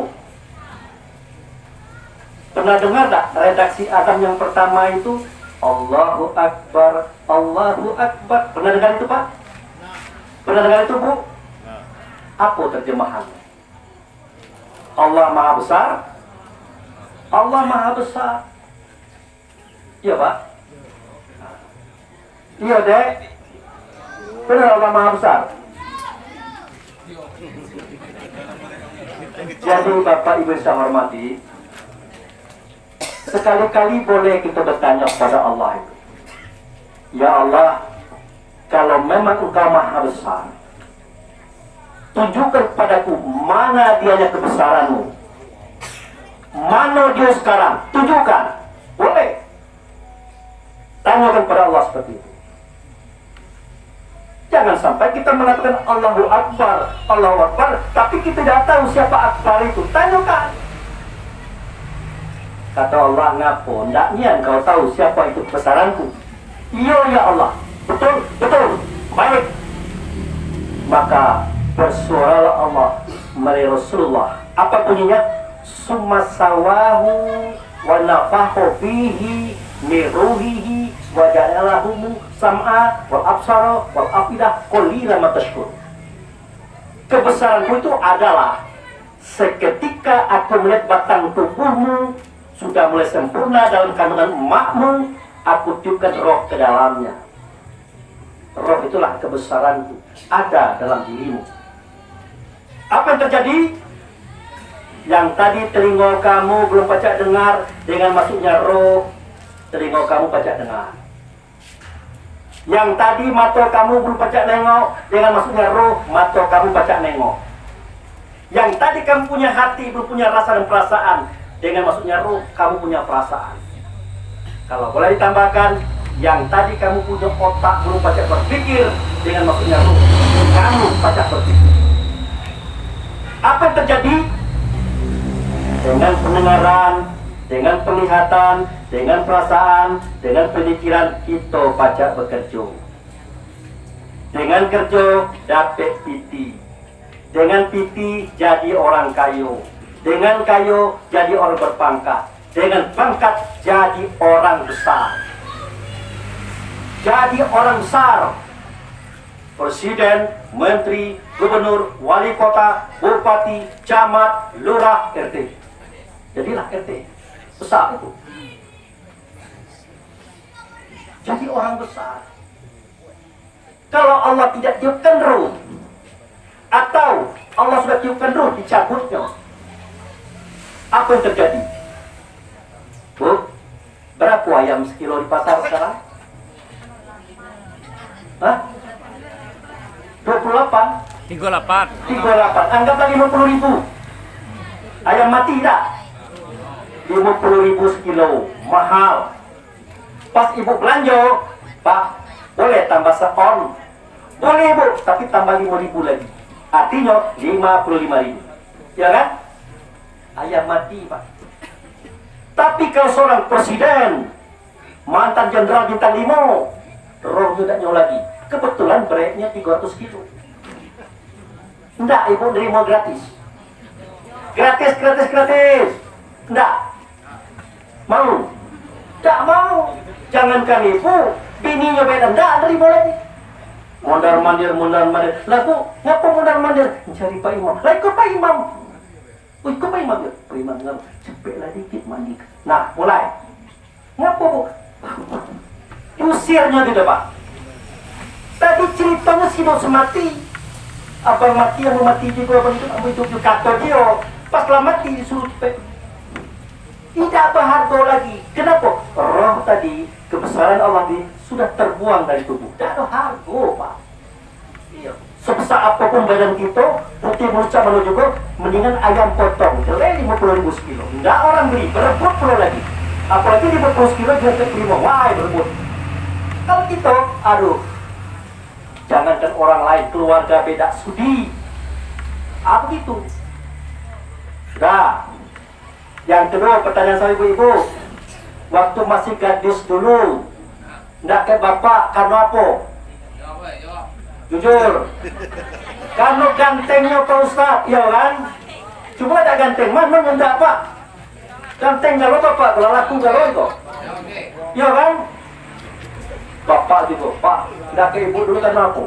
pernah dengar tak redaksi azan yang pertama itu Allahu Akbar, Allahu Akbar. Pernah dengar itu, Pak? Pernah dengar itu, Bu? Apa terjemahannya? Allah Maha Besar. Allah Maha Besar. Iya, Pak? Iya, Dek. Benar Allah Maha Besar. Jadi Bapak Ibu yang saya hormati, sekali-kali boleh kita bertanya kepada Allah itu, ya Allah, kalau memang Engkau Maha Besar, tunjukkan kepadaku mana dianya kebesaranmu. Mana dia sekarang? Tunjukkan. Boleh. Tanyakan pada Allah seperti itu. Jangan sampai kita mengatakan Allahu Akbar, Allahu Akbar, tapi kita tidak tahu siapa Akbar itu. Tanyakan. Kata Allah, ngapo? Ndaknya engkau tahu siapa itu kebesaranku. Iya ya Allah. Betul, betul. Baik. Maka bersuaralah Allah melalui Rasulullah. Apa bunyinya? Summa sawahu wa nafakhu fihi min ruhihi wa ja'alahu sam'a wal absara wal afidah qalilan ma tashkur. Kebesaranku itu adalah seketika aku melihat batang tubuhmu sudah mulai sempurna dalam kandungan emakmu, aku tiupkan roh ke dalamnya. Roh itulah kebesaranku ada dalam dirimu. Apa yang terjadi? Yang tadi telinga kamu belum pacak dengar, dengan masuknya roh, telinga kamu pacak dengar. Yang tadi mata kamu belum pacak nengok, dengan masuknya roh, mata kamu pacak nengok. Yang tadi kamu punya hati, belum punya rasa dan perasaan, dengan masuknya roh, kamu punya perasaan. Kalau boleh ditambahkan, yang tadi kamu punya otak, belum pacak berpikir, dengan masuknya roh, kamu pacak berpikir. Apa yang terjadi? Dengan pendengaran, dengan penglihatan, dengan perasaan, dengan pemikiran, kita pacak bekerja. Dengan kerja, dapat piti. Dengan piti, jadi orang kayu. Dengan kayu, jadi orang berpangkat. Dengan pangkat, jadi orang besar. Jadi orang besar. Presiden, menteri, gubernur, wali kota, bupati, camat, lurah, RT. Jadilah RT. Besar itu. Jadi orang besar. Kalau Allah tidak tiupkan ruh, atau Allah sudah tiupkan ruh, dicabutnya, apa yang terjadi? Bu, berapa ayam sekilo di pasar sekarang? Hah? 28? 38. 38, anggaplah 50.000. Ayam mati tak? 50.000 sekilo, mahal. Pas ibu belanja, Pak, boleh tambah seon? Boleh ibu, tapi tambah 5.000 lagi. Artinya 55.000. Ya kan? Ayam mati, Pak. Tapi kalau seorang presiden, mantan jenderal bintang 5, rohnya tak nyol lagi. Kebetulan beratnya 300 kilo. Enggak, ibu nerima gratis. Gratis. Enggak. Mau? Tak mau. Jangankan ibu, bininya beda. Enggak, nerima lagi. Mondar-mandir. Lah bu, ngapa mondar-mandir? Mencari Pak Imam. Lah ikut Pak Imam. Ikut Pak Imam ya? Pak Imam ngapa? Cepatlah dikit mandi. Nah, mulai. Ngapa bu? Usirnya gitu Pak. Tadi ceritanya si bos mati. Abang mati, yang mau mati juga, abang itu kata dia. Pas lah mati disuruh cepet. Tidak berharga lagi. Kenapa? Roh tadi, kebesaran Allah ini sudah terbuang dari tubuh. Tidak ada harga, Pak. Iya. Sebesar apapun badan kita, putih muncak mana juga, mendingan ayam potong. Jelai 50.000 sekilo. Tidak orang beli, berebut pula lagi. Apalagi 50 sekilo dia terima. Wah, berebut. Kalau kita, aduh, jangankan orang lain, keluarga beda sudi. Apa gitu? Sudah. Yang kedua, pertanyaan saya ibu-ibu. Waktu masih gadis dulu, ndak ke bapak karena apa? Jujur. Karena gantengnya Pak Ustaz, ya kan? Cuma ada ganteng, mana ndak Pak? Ganteng kalau bapak, kalau laku kalau itu. Ya kan? Bapak juga, Pak, ndak ke ibu dulu karena apa?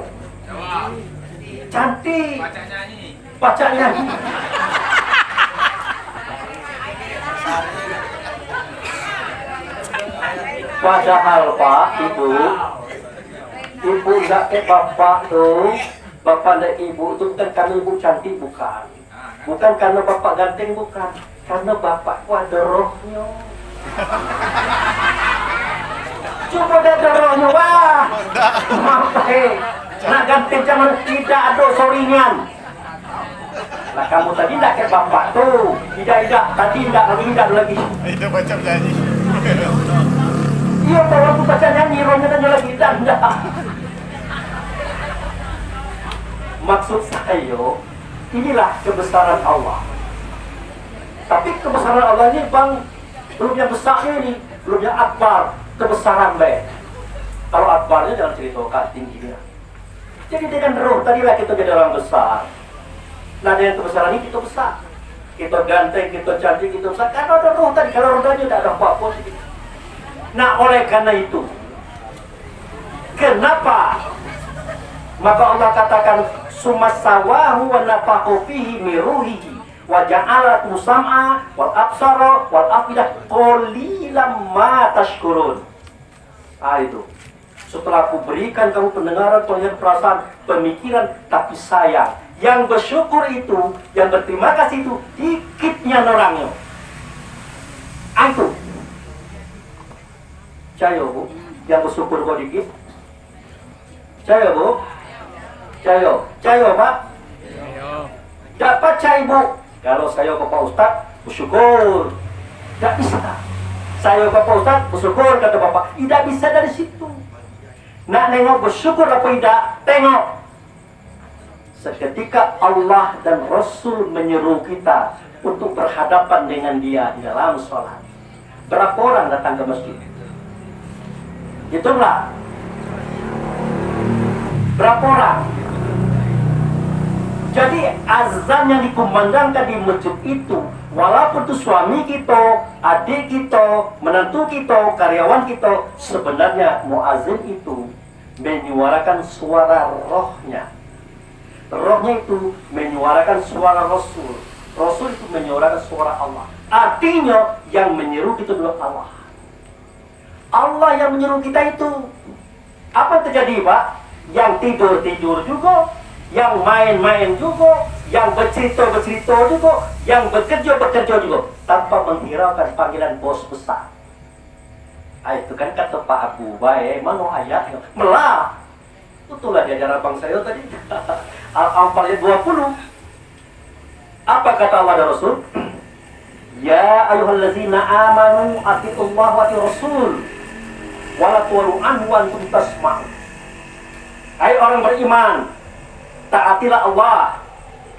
Cantik. Baca nyanyi. Padahal Pak, ibu nggak ke bapak tuh, bapak dan ibu itu bukan karena ibu cantik, bukan. Bukan karena bapak ganteng, bukan. Karena bapak ada rohnya. Coba ada rohnya, wah. Nak ganteng jangan tidak ada soringan. Nah kamu tadi nggak ke bapak tuh, tidak, tadi nggak lagi. Itu macam nyanyi. Iya, kalau aku baca nyanyi, rohnya tanya lagi, tidak. Maksud saya, inilah kebesaran Allah. Tapi kebesaran Allah ini, Bang, belum yang besarnya ini, belum yang akbar, kebesaran baik. Kalau akbarnya jangan ceritakan tingginya. Jadi dengan roh, tadilah kita jadi orang besar. Nah, dengan kebesaran ini kita besar. Kita ganteng, kita cantik, kita besar. Karena ada roh tadi, kalau rodanya tidak ada apa-apa. Nah, oleh karena itu, kenapa? Maka Allah katakan, sumasawahu wa nafaqu fihi miruhihi wa ja'ala sam'a wal absara wal afidah qalilan ma tashkurun. Ah itu. Setelah aku berikan kamu pendengaran, penglihatan, perasaan, pemikiran, tapi sayang. Yang bersyukur itu, yang berterima kasih itu, dikitnya orangnya. Ah itu. Cahaya bu, yang bersyukur kok dikit. Cahaya bu, cahaya pak. Dapat cahaya bu. Kalau saya ke Pak Ustaz, bersyukur. Tidak bisa. Saya ke Pak Ustaz, bersyukur kata bapak. Tidak bisa dari situ. Nak nengok bersyukur apa tidak? Tengok. Seketika Allah dan Rasul menyeru kita untuk berhadapan dengan Dia di dalam sholat. Berapa orang datang ke masjid? Hitunglah. Berapa orang? Jadi azan yang dikumandangkan di masjid itu, walaupun itu suami kita, adik kita, menantu kita, karyawan kita, sebenarnya muazin itu menyuarakan suara rohnya. Rohnya itu menyuarakan suara Rasul. Rasul itu menyuarakan suara Allah. Artinya yang menyeru kita adalah Allah. Allah yang menyuruh kita itu. Apa terjadi Pak? Yang tidur-tidur juga, yang main-main juga, yang bercerita-bercerita juga, yang bekerja-bekerja juga, tanpa menghiraukan panggilan bos besar. Itu kan kata Pak Abu baik, mana ayatnya? Melah. Itulah dia ajaran bangsa saya tadi. Al-Anfal ayat 20. Apa kata Allah dan Rasul? Ya ayyuhallazina amanu atiiullah wa atiiur rasul wa la tuwallu anhu wa antum tasma'un. Hai orang beriman, taatilah Allah,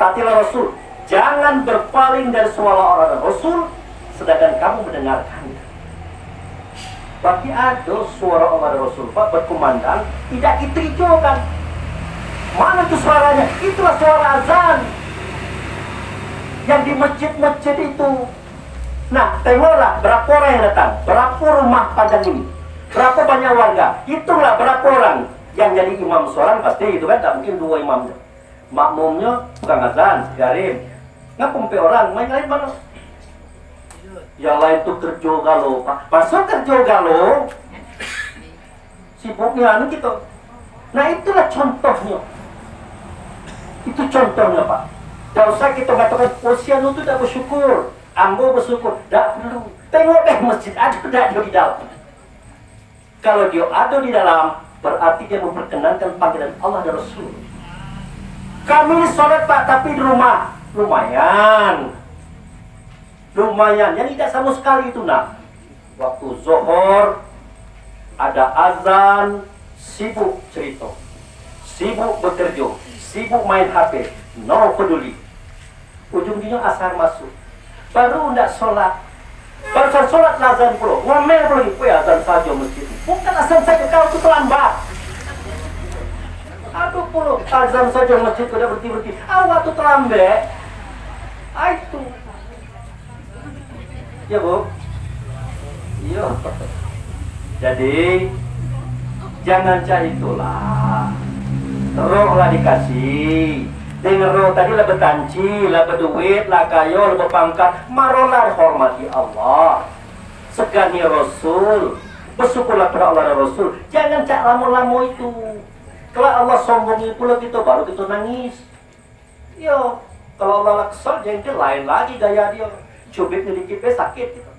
taatilah Rasul. Jangan berpaling dari suara Allah dan Rasul sedangkan kamu mendengarkannya. Bagi ada suara Allah dan Rasul Pak berkumandang, tidak diterjemahkan. Mana itu suaranya? Itulah suara azan yang di masjid-masjid itu. Nah, tengoklah berapa orang yang datang, berapa rumah Padang ini, berapa banyak warga. Hitunglah berapa orang yang jadi imam seorang, pasti itu kan tak mungkin 2 imamnya. Makmumnya bukan azan, garim. Ngapa sampai orang main lain mana? Yang lain tuh kerja galau, Pak. Pasal kerja galau, sibuknya anu gitu. Nah itulah contohnya. Itu contohnya, Pak. Tidak usah kita mengatakan usia itu tidak bersyukur, ambo bersyukur. Tidak perlu. Tengok deh masjid ada tidak di dalam. Kalau dia ada di dalam, berarti dia memperkenankan panggilan Allah dan Rasul. Kami ini sholat Pak, tapi di rumah lumayan. Yang tidak sama sekali itu nak. Waktu zuhur ada azan, sibuk cerita, sibuk bekerja, sibuk main HP, no peduli. Ujung-ujungnya asar masuk, baru tidak sholat. Baru sholat azan pula, ngomel pula lagi, azan saja masjid. Bukan azan saja, kau itu terlambat. Aduh pula, azan saja masjid sudah berhenti. Awak itu terlambat. Itu. Ya Bu. Iya. Jadi jangan cari itulah. Roh lah dikasih. Dengan roh tadi lah bertanci, lah berduit, lah kayo, lah berpangkat. Marolah hormati Allah. Segani Rasul. Bersyukurlah pada Allah dan Rasul. Jangan cak lama-lama itu. Kalau Allah sombongi pula kita baru kita nangis. Yo, kalau Allah kesal jangan lain lagi gaya dia. Cubitnya dikit sakit gitu.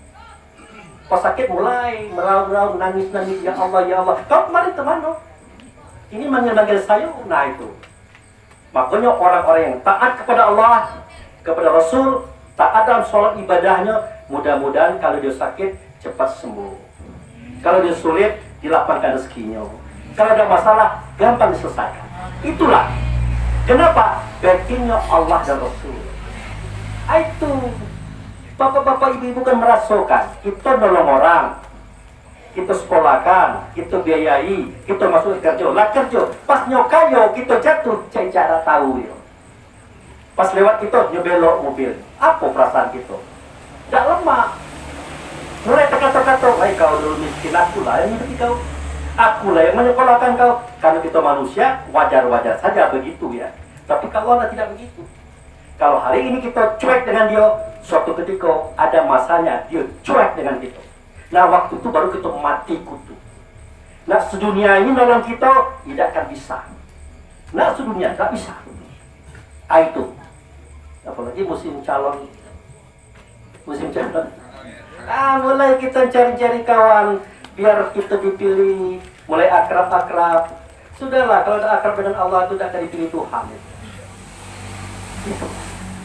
Pas sakit mulai meraung-raung, nangis-nangis, ya Allah, ya Allah. Kau kemarin kemana? Ini manggil-manggil saya, nah itu. Makanya orang-orang yang taat kepada Allah, kepada Rasul, taat dalam sholat ibadahnya, mudah-mudahan kalau dia sakit cepat sembuh. Kalau dia sulit, dilapangkan rezekinya. Kalau ada masalah, gampang diselesaikan. Itulah. Kenapa? Backingnya Allah dan Rasul. Itu. Bapak-bapak, ibu-ibu kan merasakan, kita nolong orang, kita sekolahkan, kita biayai, kita masuk kerja, lah kerja. Pas nyokayo, kita jatuh, cari cara tahu ya. Pas lewat kita nyebelok mobil, apa perasaan kita? Tak lemah. Mulai kata-kata, kau dulu miskin, aku lah yang hidup kau. Aku lah yang menyekolahkan kau. Karena kita manusia, wajar-wajar saja begitu ya. Tapi kalau Allah tidak begitu. Kalau hari ini kita cuek dengan dia, suatu ketika ada masanya dia cuek dengan kita. Nah waktu itu baru kita mati kutu. Nah sedunia ini nolong kita tidak akan bisa. Nah sedunia tak bisa. Itu. Apalagi musim calon. Mulai kita cari-cari kawan biar kita dipilih. Mulai akrab-akrab. Sudahlah, kalau ada akrab dengan Allah itu tidak akan dipilih Tuhan. Gitu.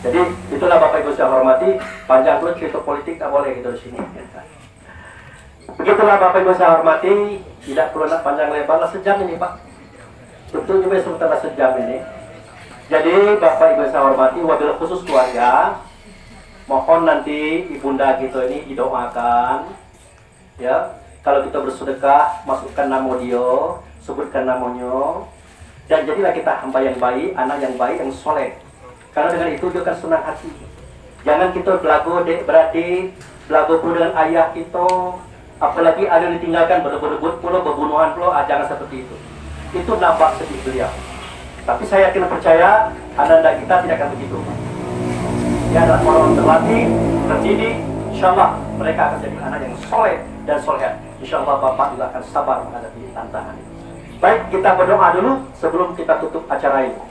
Jadi itulah Bapak Ibu saya hormati, panjang pun cerita politik tak boleh gitu di sini. Begitulah Bapak Ibu saya hormati, tidak perlu nak panjang lebar lah, sejam ini Pak. Tentu juga sementara sejam ini. Jadi Bapak Ibu saya hormati, wabil khusus keluarga, mohon nanti ibunda kita ini didoakan, ya. Kalau kita bersedekah, masukkan nama dia, sebutkan namanya, dan jadilah kita hamba yang baik, anak yang baik, yang soleh. Karena dengan itu dia akan senang hati. Jangan kita belagu beradik, belagu pula dengan ayah kita, apalagi ada yang ditinggalkan, berebut pula, berbunuhan pula, jangan seperti itu. Itu nampak sedih beliau. Tapi saya yakin percaya, anak-anak kita tidak akan begitu. Dia adalah orang terlatih, terdidik, insyaAllah mereka akan jadi anak yang soleh dan solehat. InsyaAllah Bapak juga akan sabar menghadapi tantangan ini. Baik, kita berdoa dulu sebelum kita tutup acara ini.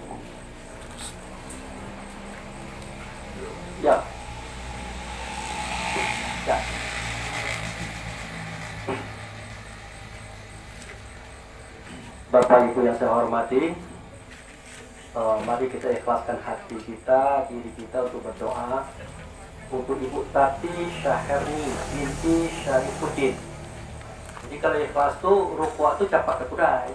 Ya. Ya. Bapak Ibu yang saya hormati, mari kita ikhlaskan hati kita, diri kita untuk berdoa untuk Ibu Tati Syaherni binti Syarifuddin. Jadi kalau ikhlas tuh rukuah tuh cepat kekudai.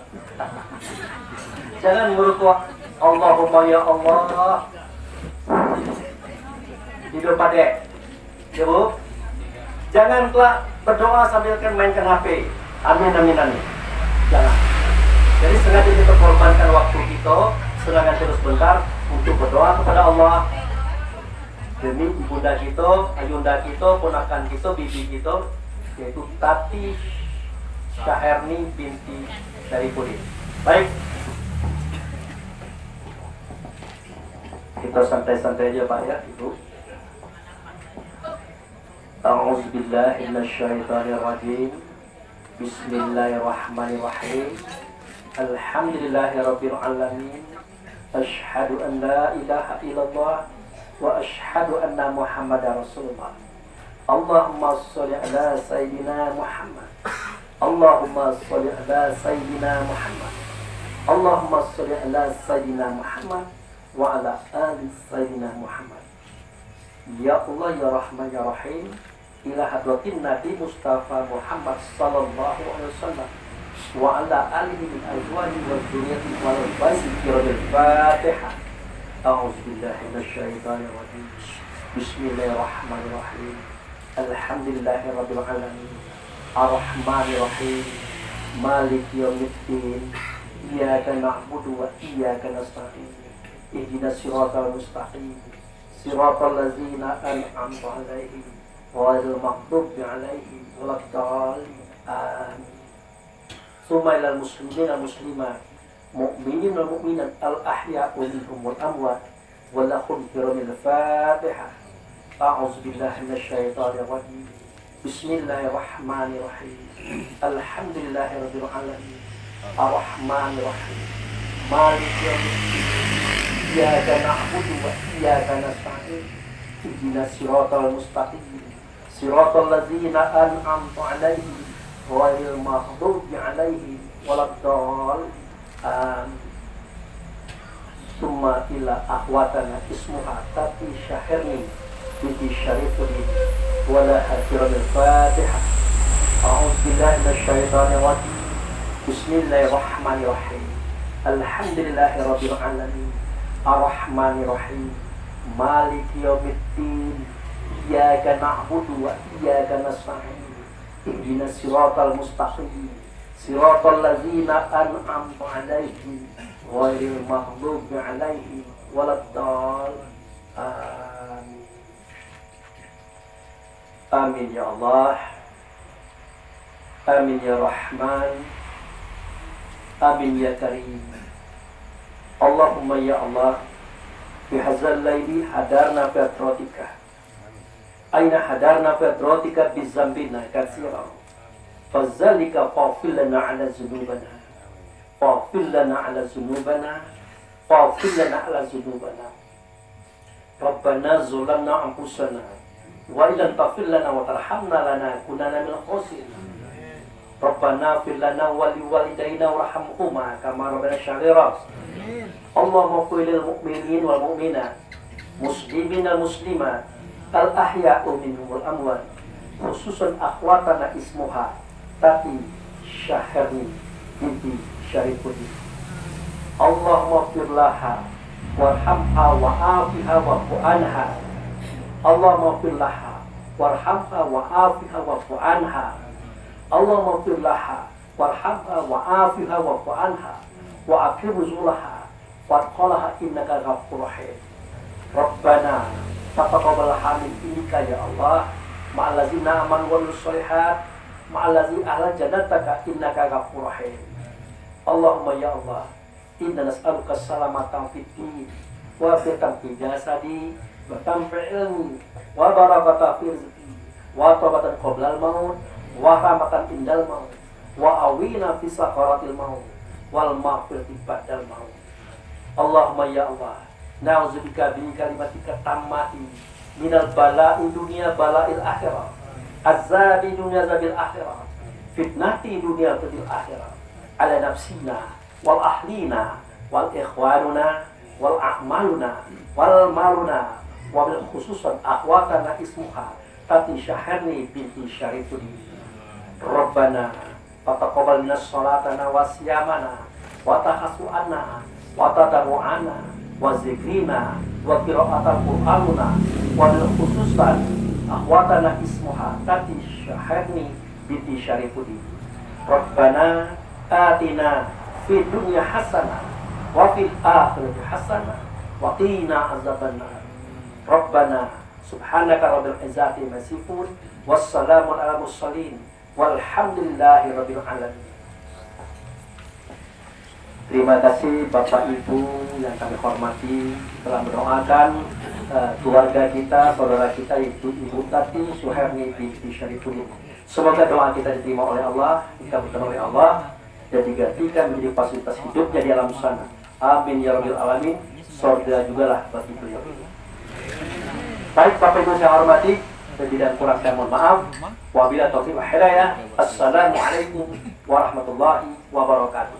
Jangan merukuah Allahumma ya Allah. Hidup pada, ya Bu. Jangan kelak berdoa sambil mainkan HP. Amin amin amin. Jangan. Jadi sengaja kita korbankan waktu kita, sengaja terus bentar untuk berdoa kepada Allah demi ibunda kita, ayunda kita, ponakan kita, bibi kita, yaitu Tati Syaherni binti Syarifuddin. Baik, kita santai-santai aja Pak ya, Ibu. A'udzubillahi minasyaitonirrajim. Bismillahirrahmanirrahim. Alhamdulillahirabbil alamin. Asyhadu an la ilaha illallah wa asyhadu anna Muhammadar Rasulullah. Allahumma shalli ala sayyidina Muhammad. Allahumma shalli ala sayyidina Muhammad. Allahumma shalli ala sayyidina Muhammad wa ala ali sayyidina Muhammad. Ya Allah ya Rahman ya Rahim. Ila hadratin Nabi Mustafa Muhammad sallallahu alaihi wasallam wa ala alihi min azwaji wa dzurriyyati wal baiti Fatihah. A'udzubillahi minasyaitonir rajim. Bismillahirrahmanirrahim. Alhamdulillahirabbil alamin. Arrahmanir rahim. Maliki yaumiddin. Iyyaka na'budu wa iyyaka nasta'in. Ihdinas siratal mustaqim. Siratal ladzina an'amta 'alaihim ghairil maghdubi 'alaihim waladdallin. Amin. Summa ilal muslimin wal muslimat, mu'minin wal mu'minat, al ahya'u minhum wal amwat, wa lahum firamil Fatihah. A'udzu billahi minasyaitonir rajim. Bismillahirrahmanirrahim. Alhamdulillahirabbil alamin. Arrahmanir rahim. Maliki yaumiddin. Iyyaka na'budu wa iyyaka nasta'in. Ihdinas siratal mustaqim. Siratal ladzina an'amta 'alaihim ghairil maghdubi 'alaihim waladdallin. Summa ila akhwatana ismuha Tati Syaherni binti Syarifuddin wa la hadramil Fatihah. A'udzu billahi minasyaitonir rajim. Bismillahirrahmanirrahim. Alhamdulillahirabbil alamin. Arrahmanir rahim. Maliki yaumiddin. Iyyaka na'budu wa iyyaka nasta'in. Ihdinas siratal mustaqim. Siratal ladzina an'amta 'alaihim ghairil maghdubi 'alaihim waladdallin. Amin. Amin ya Allah. Amin ya Rahman. Amin ya Karim. Allahumma ya Allah, fi hadzal laili hadarna fi atratika. Aina hadarna fi atratika bi dzambina katsira. Fadzalika faghfir lana 'ala dzunubana. Faghfir lana 'ala dzunubana. Faghfir lana 'ala dzunubana. Rabbana zalamna anfusana wa illam taghfir lana wa tarhamna lanakunanna minal khasirin. Rabbana fir lana wa liwalidayna warhamhuma kama rabbana shaghira. Allahumma qul lil mu'minin wal mu'minat, muslimin wal muslimat, al ahya'u minhum wal amwat, khususan akhwatana ismuha Tati Syaherni binti Syarifuddin. Allahumma fir laha warhamha wa'afiha wa'fu anha. Allahumma fir laha warhamha wa'afiha wa'fu anha. Allahumma fir laha warhamha wa'afiha wa'fu anha wa akrim nuzulaha warqalaha innaka ghafurur rahim. Rabbana taqabbal minka ya Allah ma'allazina amanu wa amilus sholihat ma'allazina ahla jannataka innaka ghafurur rahim. Allahumma ya Allah inna nas'aluka salamatan fid din wa fitan fi jasadi wa tanfi' ilmi wa barakatan fi rizqi wa tawbatan qabla al-maut wa rahmatan indal maut wa awina fi sakaratil maut wal maghfirati ba'dal maut. Allahumma ya Allah na'udzubika bi kalimatika tammati minal bala'i dunya bala'il akhirah, azabi dunya azabil akhirah, fitnati dunya fitnatil akhirah, ala nafsina wal ahlina wal ikhwanuna wal a'maluna wal maluna wa bil khususan akhwatana ismuha tati syahrni binti syarifudi. Rabbana fataqabbal minna sholatana wa siyamana wa tahasu'ana wa tadaru'ana wa zikrina wa qira'atal qur'anuna wa bil khususan akhwatana ismuha tati syahrni binti syarifudi. Rabbana atina fid dunya hasanah wa fil akhirati hasanah wa qina azabannar. Rabbana subhanaka rabbil izzati amma yasifun wassalamun ala mursalin walhamdulillahi rabbil alamin. Terima kasih Bapak Ibu yang kami hormati telah mendoakan keluarga kita, saudara kita yaitu Ibu Tati Suherni binti Syarifudin. Semoga doa kita diterima oleh Allah, dikabulkan oleh Allah, dan digantikan menjadi fasilitas hidupnya di alam sana. Amin ya rabbil alamin. Surga juga lah bagi beliau. Baik Bapak Ibu saya hormati, dan tidak kurang saya mohon maaf. Wabillahi taufiq wal hidayah. Assalamualaikum warahmatullahi wabarakatuh.